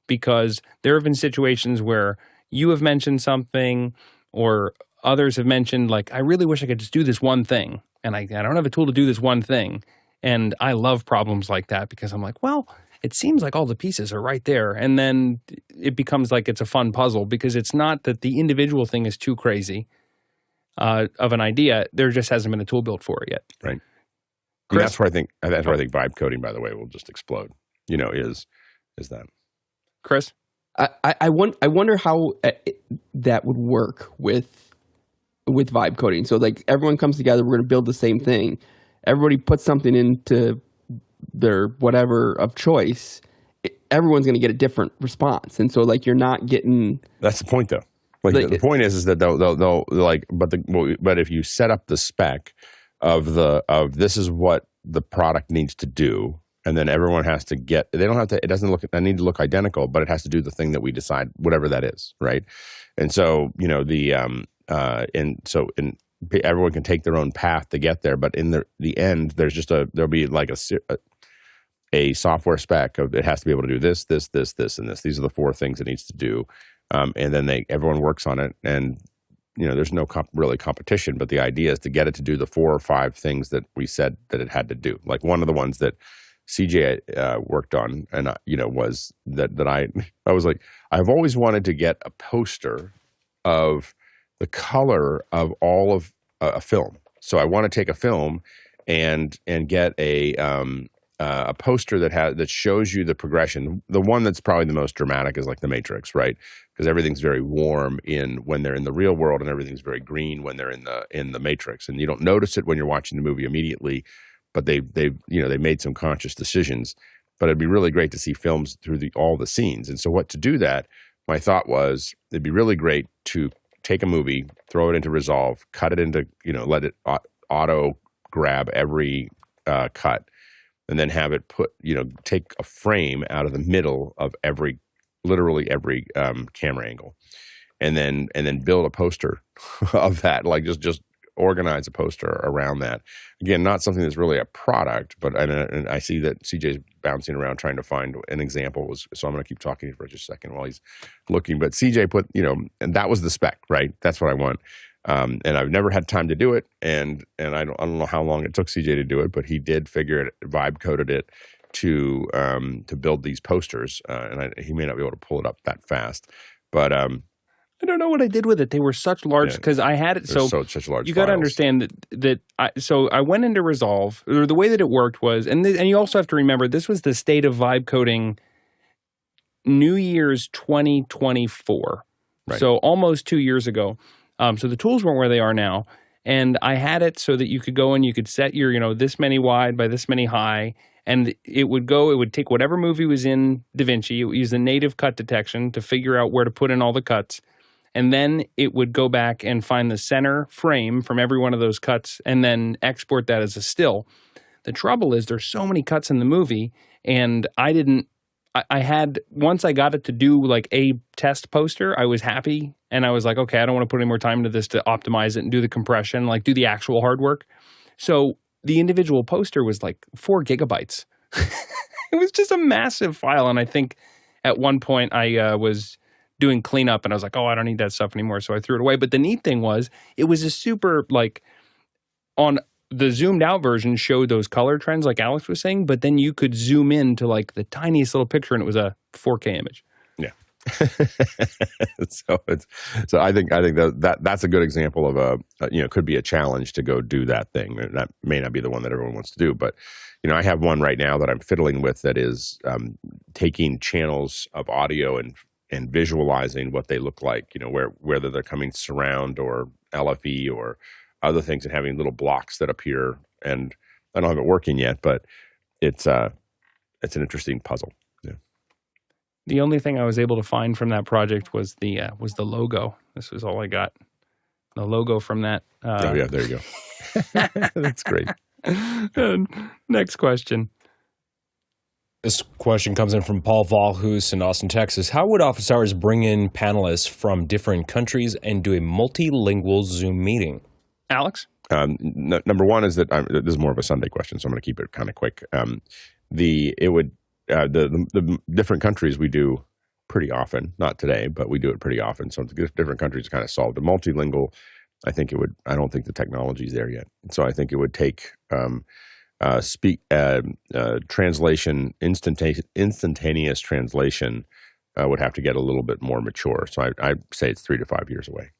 because there have been situations where you have mentioned something or others have mentioned, I really wish I could just do this one thing, and I don't have a tool to do this one thing. And I love problems like that, because I'm like, well, it seems like all the pieces are right there. And then it becomes like it's a fun puzzle, because it's not that the individual thing is too crazy of an idea. There just hasn't been a tool built for it yet. Right. And that's where I think vibe coding, by the way, will just explode. Is that. Chris? I wonder how that would work with vibe coding. So everyone comes together, we're going to build the same thing. Everybody puts something into their whatever of choice. Everyone's going to get a different response. And so you're not getting. That's the point though. The point is that they'll but if you set up the spec of this is what the product needs to do, and then everyone has to get. They don't have to. It doesn't look. I need to look identical, but it has to do the thing that we decide, whatever that is, right? And so everyone can take their own path to get there, but in the end, there'll be like a software spec of it has to be able to do this, this, this, this, and this. These are the 4 things it needs to do, and then everyone works on it, and there's no really competition. But the idea is to get it to do the 4 or 5 things that we said that it had to do. Like one of the ones that CJ worked on, and was that I was like, I've always wanted to get a poster of the color of all of a film. So I want to take a film and get a poster that shows you the progression. The one that's probably the most dramatic is like The Matrix, right? Because everything's very warm when they're in the real world, and everything's very green when they're in the Matrix, and you don't notice it when you're watching the movie immediately. But they made some conscious decisions. But it'd be really great to see films through all the scenes. And so what to do that? My thought was it'd be really great to take a movie, throw it into Resolve, cut it into let it auto grab every cut, and then have it take a frame out of the middle of literally every camera angle, and then build a poster of that, like just organize a poster around that. Again, not something that's really a product, but and I see that CJ's bouncing around trying to find an example. So I'm going to keep talking for just a second while he's looking. But CJ put, and that was the spec, right? That's what I want. And I've never had time to do it, and I don't know how long it took CJ to do it, but he did figure it, vibe coded it to build these posters, and he may not be able to pull it up that fast, but I don't know what I did with it. They were such large because I had it. So such large. You got to understand that I went into Resolve. Or the way that it worked was, and you also have to remember this was the state of vibe coding. New Year's 2024, right. So almost 2 years ago. So the tools weren't where they are now, and I had it so that you could go and you could set your this many wide by this many high, and it would take whatever movie was in DaVinci. It would use the native cut detection to figure out where to put in all the cuts. And then it would go back and find the center frame from every one of those cuts and then export that as a still. The trouble is there's so many cuts in the movie, and I had, once I got it to do like a test poster, I was happy, and I was like, okay, I don't want to put any more time into this to optimize it and do the compression, like do the actual hard work. So the individual poster was like 4 gigabytes. It was just a massive file, and I think at one point I was doing cleanup, and I was like, oh, I don't need that stuff anymore, so I threw it away. But the neat thing was, it was a super, on the zoomed out version showed those color trends like Alex was saying, but then you could zoom in to the tiniest little picture, and it was a 4K image. Yeah. So I think that's a good example of could be a challenge to go do that thing. That may not be the one that everyone wants to do, but I have one right now that I'm fiddling with that is taking channels of audio and visualizing what they look like, whether they're coming surround or LFE or other things, and having little blocks that appear. And I don't have it working yet, but it's an interesting puzzle. Yeah. The only thing I was able to find from that project was the logo. This was all I got. The logo from that. Oh yeah, there you go. That's great. Next question. This question comes in from Paul Valhus in Austin, Texas. How would office hours bring in panelists from different countries and do a multilingual Zoom meeting? Alex? Number one is that this is more of a Sunday question, so I'm going to keep it kind of quick. The different countries we do pretty often, not today, but we do it pretty often. So different countries kind of solve the multilingual. I don't think the technology is there yet. So I think it would take translation, instantaneous translation would have to get a little bit more mature. So I'd say it's 3 to 5 years away.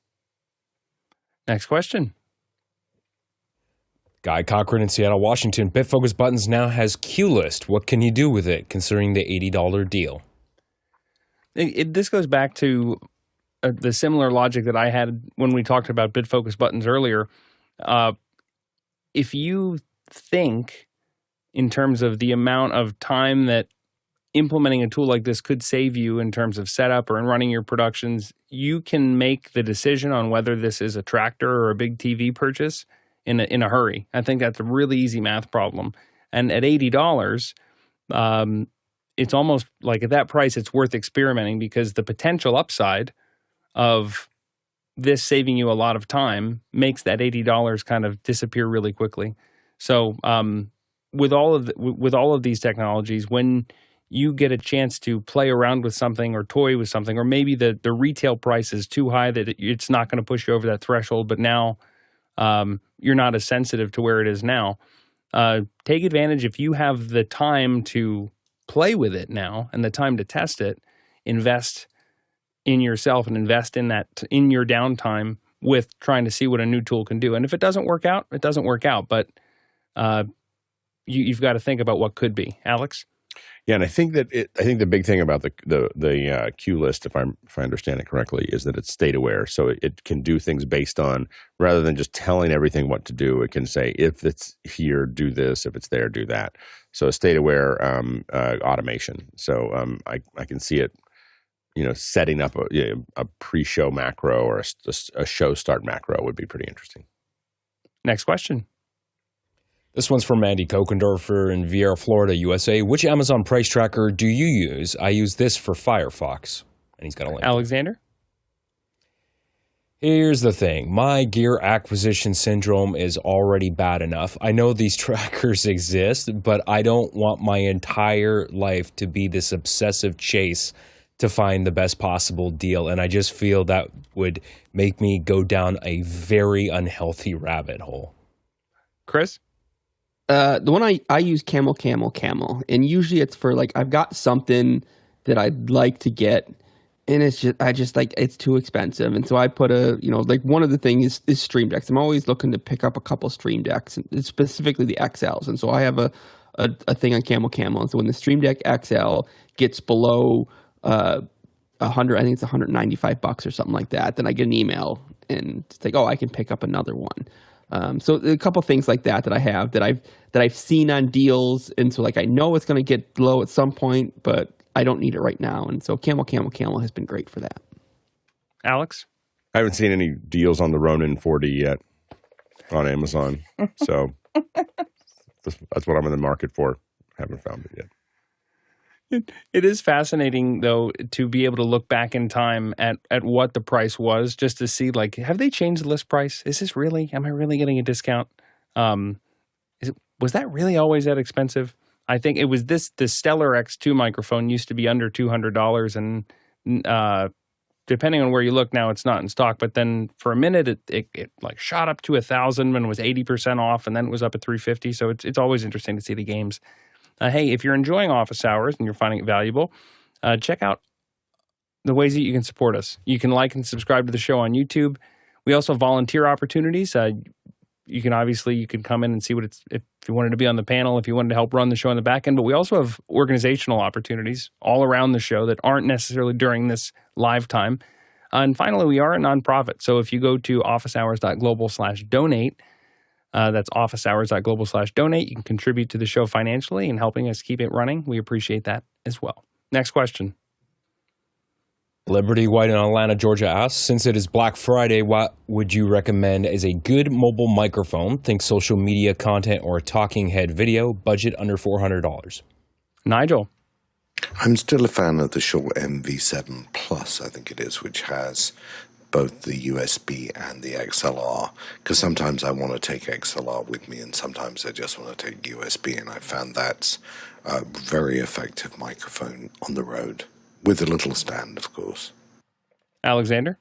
Next question. Guy Cochran in Seattle, Washington. Bitfocus Buttons now has Cuelist. What can you do with it, considering the $80 deal? This goes back to the similar logic that I had when we talked about Bitfocus Buttons earlier. If you think in terms of the amount of time that implementing a tool like this could save you in terms of setup or in running your productions, you can make the decision on whether this is a tractor or a big TV purchase in a hurry. I think that's a really easy math problem. And at $80, it's almost like at that price, it's worth experimenting because the potential upside of this saving you a lot of time makes that $80 kind of disappear really quickly. So with all of these technologies, when you get a chance to play around with something or toy with something, or maybe the retail price is too high that it's not going to push you over that threshold, but now you're not as sensitive to where it is now. Take advantage if you have the time to play with it now and the time to test it. Invest in yourself and invest in that in your downtime with trying to see what a new tool can do. And if it doesn't work out, it doesn't work out. But you've got to think about what could be. Alex? Yeah, and I think the big thing about the Cuelist, if I understand it correctly, is that it's state aware. So it can do things based on, rather than just telling everything what to do, it can say, if it's here, do this. If it's there, do that. So a state aware automation. So I can see it, setting up a pre-show macro or a show start macro would be pretty interesting. Next question. This one's from Andy Kokendorfer in Vieira, Florida, USA. Which Amazon price tracker do you use? I use this for Firefox. And he's got a link. Alexander? Here's the thing. My gear acquisition syndrome is already bad enough. I know these trackers exist, but I don't want my entire life to be this obsessive chase to find the best possible deal. And I just feel that would make me go down a very unhealthy rabbit hole. Chris? The one I use Camel. And usually it's for I've got something that I'd like to get. And it's too expensive. And so I put one of the things is Stream Decks. I'm always looking to pick up a couple Stream Decks, and specifically the XLs. And so I have a thing on Camel. And so when the Stream Deck XL gets below 100, I think it's $195 or something like that, then I get an email and it's like, oh, I can pick up another one. So a couple things like that I have that I've seen on deals, and so I know it's going to get low at some point, but I don't need it right now. And so Camel has been great for that. Alex? I haven't seen any deals on the Ronin 4D yet on Amazon, so that's what I'm in the market for. Haven't found it yet. It is fascinating, though, to be able to look back in time at what the price was, just to see, have they changed the list price? Is this really? Am I really getting a discount? Was that really always that expensive? I think it was the Stellar X2 microphone used to be under $200, and depending on where you look now, it's not in stock. But then for a minute, it shot up to $1,000 and was 80% off, and then it was up at $350. So it's always interesting to see the games. Hey, if you're enjoying Office Hours and you're finding it valuable, check out the ways that you can support us. You can like and subscribe to the show on YouTube. We also have volunteer opportunities. You can come in and see what it's, if you wanted to be on the panel, if you wanted to help run the show in the back end. But we also have organizational opportunities all around the show that aren't necessarily during this live time. And finally, we are a nonprofit. So if you go to officehours.global/donate, that's officehours.global/donate. You can contribute to the show financially and helping us keep it running. We appreciate that as well. Next question. Liberty White in Atlanta, Georgia asks, since it is Black Friday, what would you recommend as a good mobile microphone? Think social media content or talking head video, budget under $400. Nigel. I'm still a fan of the Shure MV7 Plus, I think it is, which has both the USB and the XLR, because sometimes I want to take XLR with me and sometimes I just want to take USB, and I found that's a very effective microphone on the road, with a little stand, of course. Alexander?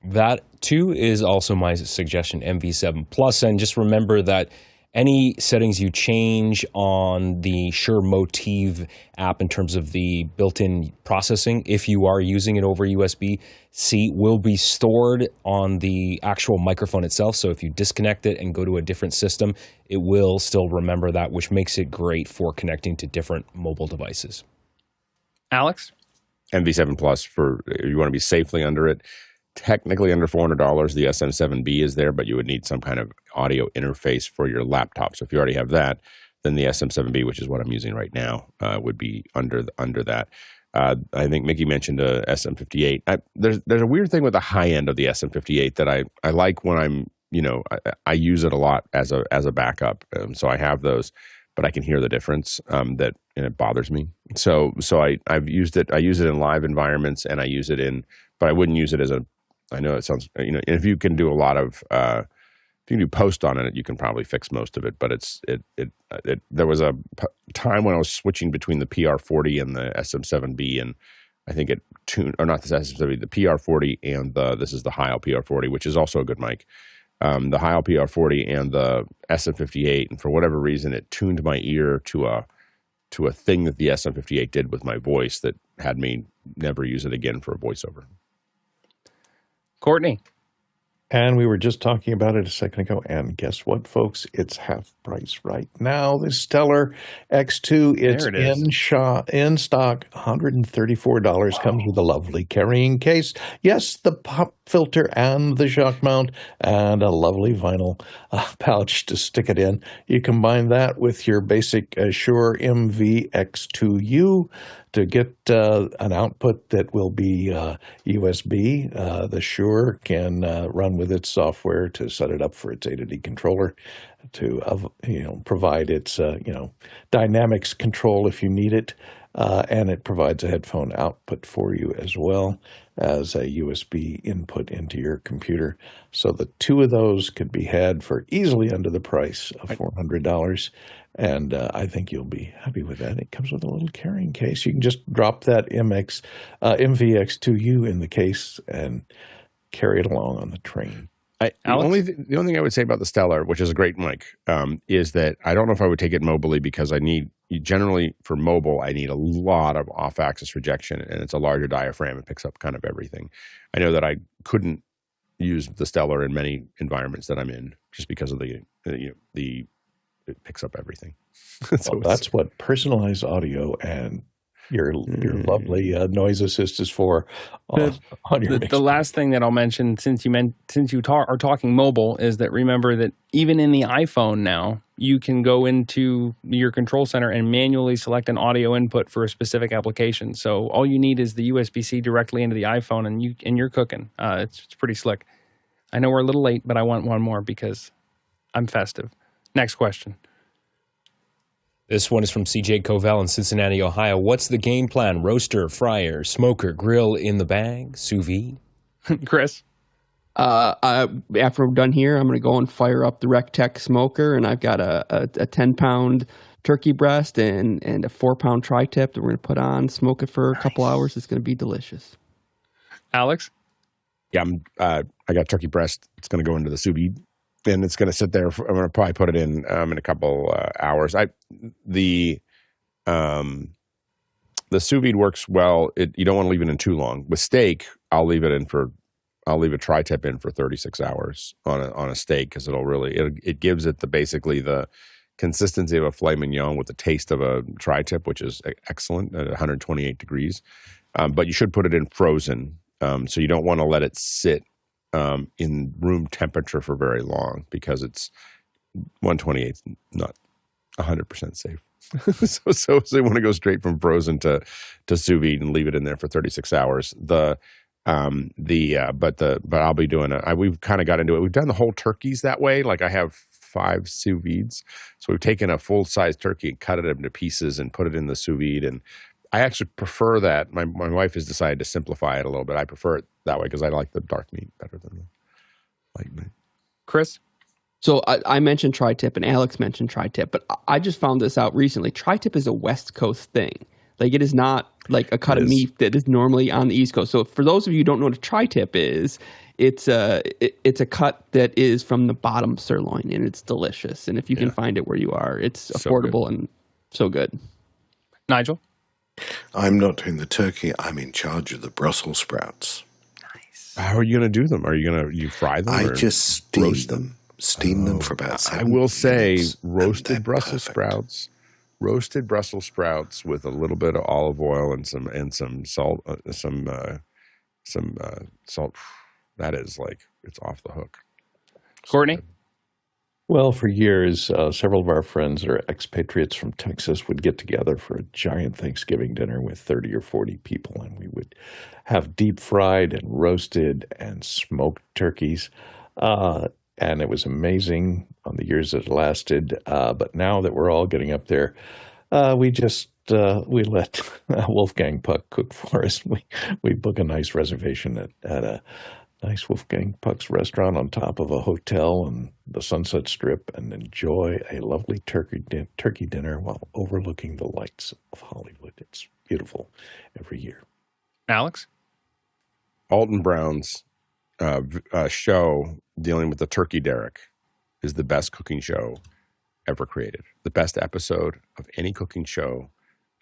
That, too, is also my suggestion, MV7 Plus, and just remember that any settings you change on the Shure Motive app in terms of the built-in processing, if you are using it over USB-C, will be stored on the actual microphone itself. So if you disconnect it and go to a different system, it will still remember that, which makes it great for connecting to different mobile devices. Alex? MV7 Plus, for you want to be safely under it. Technically under $400, the SM7B is there, but you would need some kind of audio interface for your laptop. So if you already have that, then the SM7B, which is what I'm using right now, would be under that. I think Mickey mentioned a SM58. There's a weird thing with the high end of the SM58 that I like when I'm I use it a lot as a backup. So I have those, but I can hear the difference and it bothers me. So I've used it. I use it in live environments, and I use it but I wouldn't use it as I know it sounds, if you can do a lot of, if you can do post on it, you can probably fix most of it. But there was a time when I was switching between the PR40 and the SM7B, and I think it tuned, or not the SM7B, the PR40 and this is the Heil PR40, which is also a good mic. The Heil PR40 and the SM58, and for whatever reason, it tuned my ear to a thing that the SM58 did with my voice that had me never use it again for a voiceover. Courtney. And we were just talking about it a second ago. And guess what, folks? It's half price right now. The Stellar X2, it's in stock, $134. Comes with a lovely carrying case. Yes, the pop filter and the shock mount and a lovely vinyl pouch to stick it in. You combine that with your basic Shure MV-X2U to get an output that will be USB. The Shure can run with its software to set it up for its A to D controller to provide its dynamics control if you need it, and it provides a headphone output for you as well as a USB input into your computer. So the two of those could be had for easily under the price of $400. And I think you'll be happy with that. It comes with a little carrying case. You can just drop that MVX2U in the case and carry it along on the train. The only thing I would say about the Stellar, which is a great mic, is that I don't know if I would take it mobily, because generally for mobile, I need a lot of off-axis rejection, and it's a larger diaphragm. It picks up kind of everything. I know that I couldn't use the Stellar in many environments that I'm in just because of it picks up everything. So that's what personalized audio and your lovely noise assist is for on your the last thing that I'll mention, since you are talking mobile, is that remember that even in the iPhone now, you can go into your control center and manually select an audio input for a specific application. So all you need is the USB-C directly into the iPhone, and you're cooking. It's pretty slick. I know we're a little late, but I want one more because I'm festive. Next question. This one is from CJ Covell in Cincinnati, Ohio. What's the game plan? Roaster, fryer, smoker, grill in the bag, sous vide? Chris? After we're done here, I'm going to go and fire up the RecTech smoker, and I've got a 10-pound turkey breast and a 4-pound tri-tip that we're going to put on, smoke it for a couple hours. It's going to be delicious. Alex? Yeah, I got turkey breast. It's going to go into the sous vide, and it's going to sit there. I'm going to probably put it in a couple hours. The sous vide works well. You don't want to leave it in too long. With steak, I'll leave a tri-tip in for 36 hours on a steak, because it gives it basically the consistency of a filet mignon with the taste of a tri-tip, which is excellent at 128 degrees. But you should put it in frozen. So you don't want to let it sit in room temperature for very long, because it's 128 is not 100% safe. so you want to go straight from frozen to sous vide and leave it in there for 36 hours. But I'll be doing it. We've kind of got into it. We've done the whole turkeys that way. Like I have 5 sous vides. So we've taken a full-size turkey and cut it into pieces and put it in the sous vide. And I actually prefer that. My wife has decided to simplify it a little bit. I prefer it that way because I like the dark meat better than the light meat. Chris? So I mentioned tri-tip and Alex mentioned tri-tip, but I just found this out recently. Tri-tip is a West Coast thing. Like, it is not like a cut of meat that is normally on the East Coast. So for those of you who don't know what a tri-tip is, it's a cut that is from the bottom sirloin, and it's delicious. And if you can find it where you are, it's affordable and so good. Nigel? I'm not doing the turkey. I'm in charge of the Brussels sprouts. Nice. How are you going to do them? Are you going to fry them? I just steam them. Steam them for about 7 minutes. I will say roasted Brussels sprouts. Roasted Brussels sprouts with a little bit of olive oil and some salt, some salt. That is like, it's off the hook. Courtney? Well, for years, several of our friends that are expatriates from Texas would get together for a giant Thanksgiving dinner with 30 or 40 people, and we would have deep fried and roasted and smoked turkeys. and it was amazing on the years that it lasted. But now that we're all getting up there, we let Wolfgang Puck cook for us. We book a nice reservation at a nice Wolfgang Puck's restaurant on top of a hotel on the Sunset Strip and enjoy a lovely turkey dinner while overlooking the lights of Hollywood. It's beautiful every year. Alex? Alton Brown's show dealing with the turkey derrick is the best cooking show ever created. The best episode of any cooking show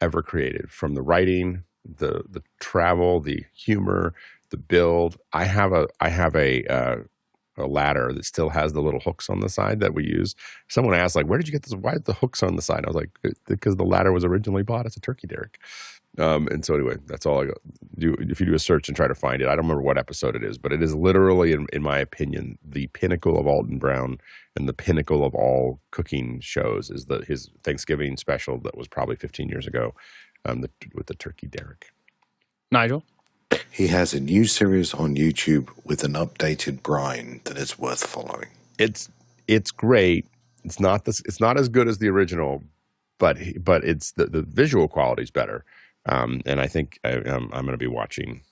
ever created. From the writing, the travel, the humor, the build. I have a ladder that still has the little hooks on the side that we use. Someone asked, like, where did you get this? Why are the hooks on the side? I was like, because the ladder was originally bought as a turkey derrick. And so anyway, that's all I do. If you do a search and try to find it, I don't remember what episode it is, but it is literally, in my opinion, the pinnacle of Alton Brown and the pinnacle of all cooking shows is his Thanksgiving special that was probably 15 years ago with the turkey derrick. Nigel? He has a new series on YouTube with an updated brine that is worth following. It's great. It's not as good as the original, but it's the visual quality is better. And I think I'm going to be watching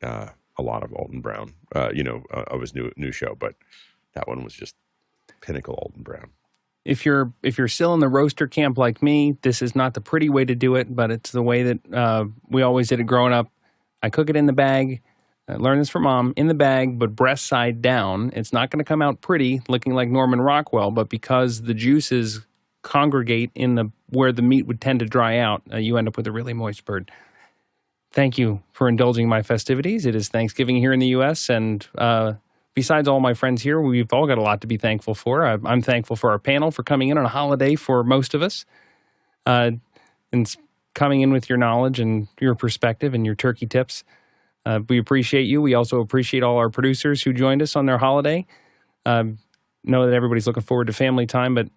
a lot of Alton Brown, of his new show. But that one was just pinnacle Alton Brown. If you're still in the roaster camp like me, this is not the pretty way to do it, but it's the way that we always did it growing up. I cook it in the bag. I learned this from Mom. In the bag, but breast side down. It's not going to come out pretty, looking like Norman Rockwell, but because the juices congregate in where the meat would tend to dry out, you end up with a really moist bird. Thank you for indulging my festivities. It is Thanksgiving here in the U.S., and besides all my friends here, we've all got a lot to be thankful for. I'm thankful for our panel for coming in on a holiday for most of us, and coming in with your knowledge and your perspective and your turkey tips. We appreciate you. We also appreciate all our producers who joined us on their holiday. Know that everybody's looking forward to family time, but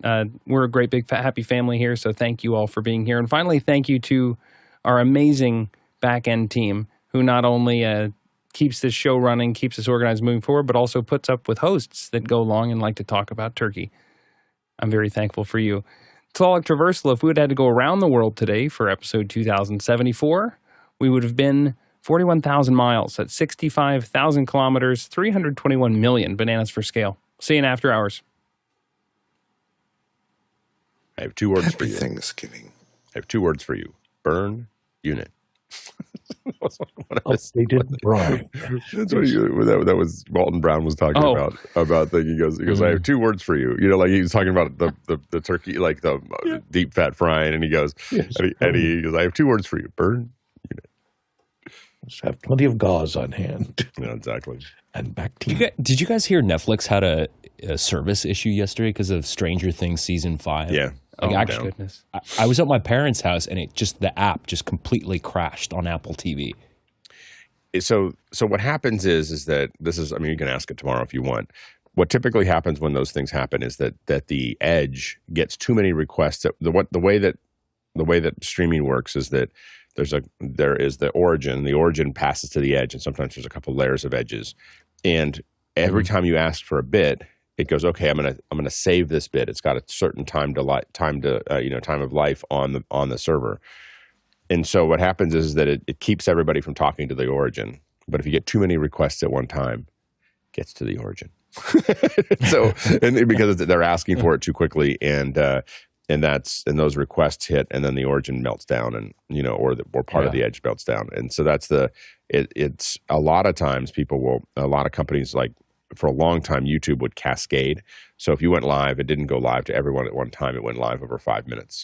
we're a great, big, happy family here, so thank you all for being here. And finally, thank you to our amazing back-end team who not only keeps this show running, keeps us organized moving forward, but also puts up with hosts that go along and like to talk about turkey. I'm very thankful for you. Tlaloc Traversal, if we had to go around the world today for episode 2074, we would have been 41,000 miles. That's 65,000 kilometers, 321 million bananas for scale. See you in after hours. I have 2 words for you. Thanksgiving. I have 2 words for you. Burn unit. They did brine. That's what that was Alton Brown was talking about thing. He goes, I have 2 words for you. Like he was talking about the turkey, like the deep fat frying, and he goes, yes, and he goes, I have 2 words for you. Burn unit. Let's have plenty of gauze on hand. Yeah, exactly. And back to you. Did you guys hear Netflix had a service issue yesterday because of Stranger Things season 5? Yeah. Goodness. I was at my parents' house and the app just completely crashed on Apple TV. So what happens is that you can ask it tomorrow if you want. What typically happens when those things happen is that the edge gets too many requests. The way that streaming works is that there is the origin. The origin passes to the edge, and sometimes there's a couple layers of edges. And every time you ask for a bit, it goes, okay, I'm gonna save this bit. It's got a certain time of life on the server. And so what happens is that it keeps everybody from talking to the origin. But if you get too many requests at one time, it gets to the origin. Because they're asking for it too quickly, and those requests hit, and then the origin melts down, and or part of the edge melts down. And so that's it's a lot of times a lot of companies, like for a long time YouTube would cascade. So if you went live, it didn't go live to everyone at one time. It went live over 5 minutes.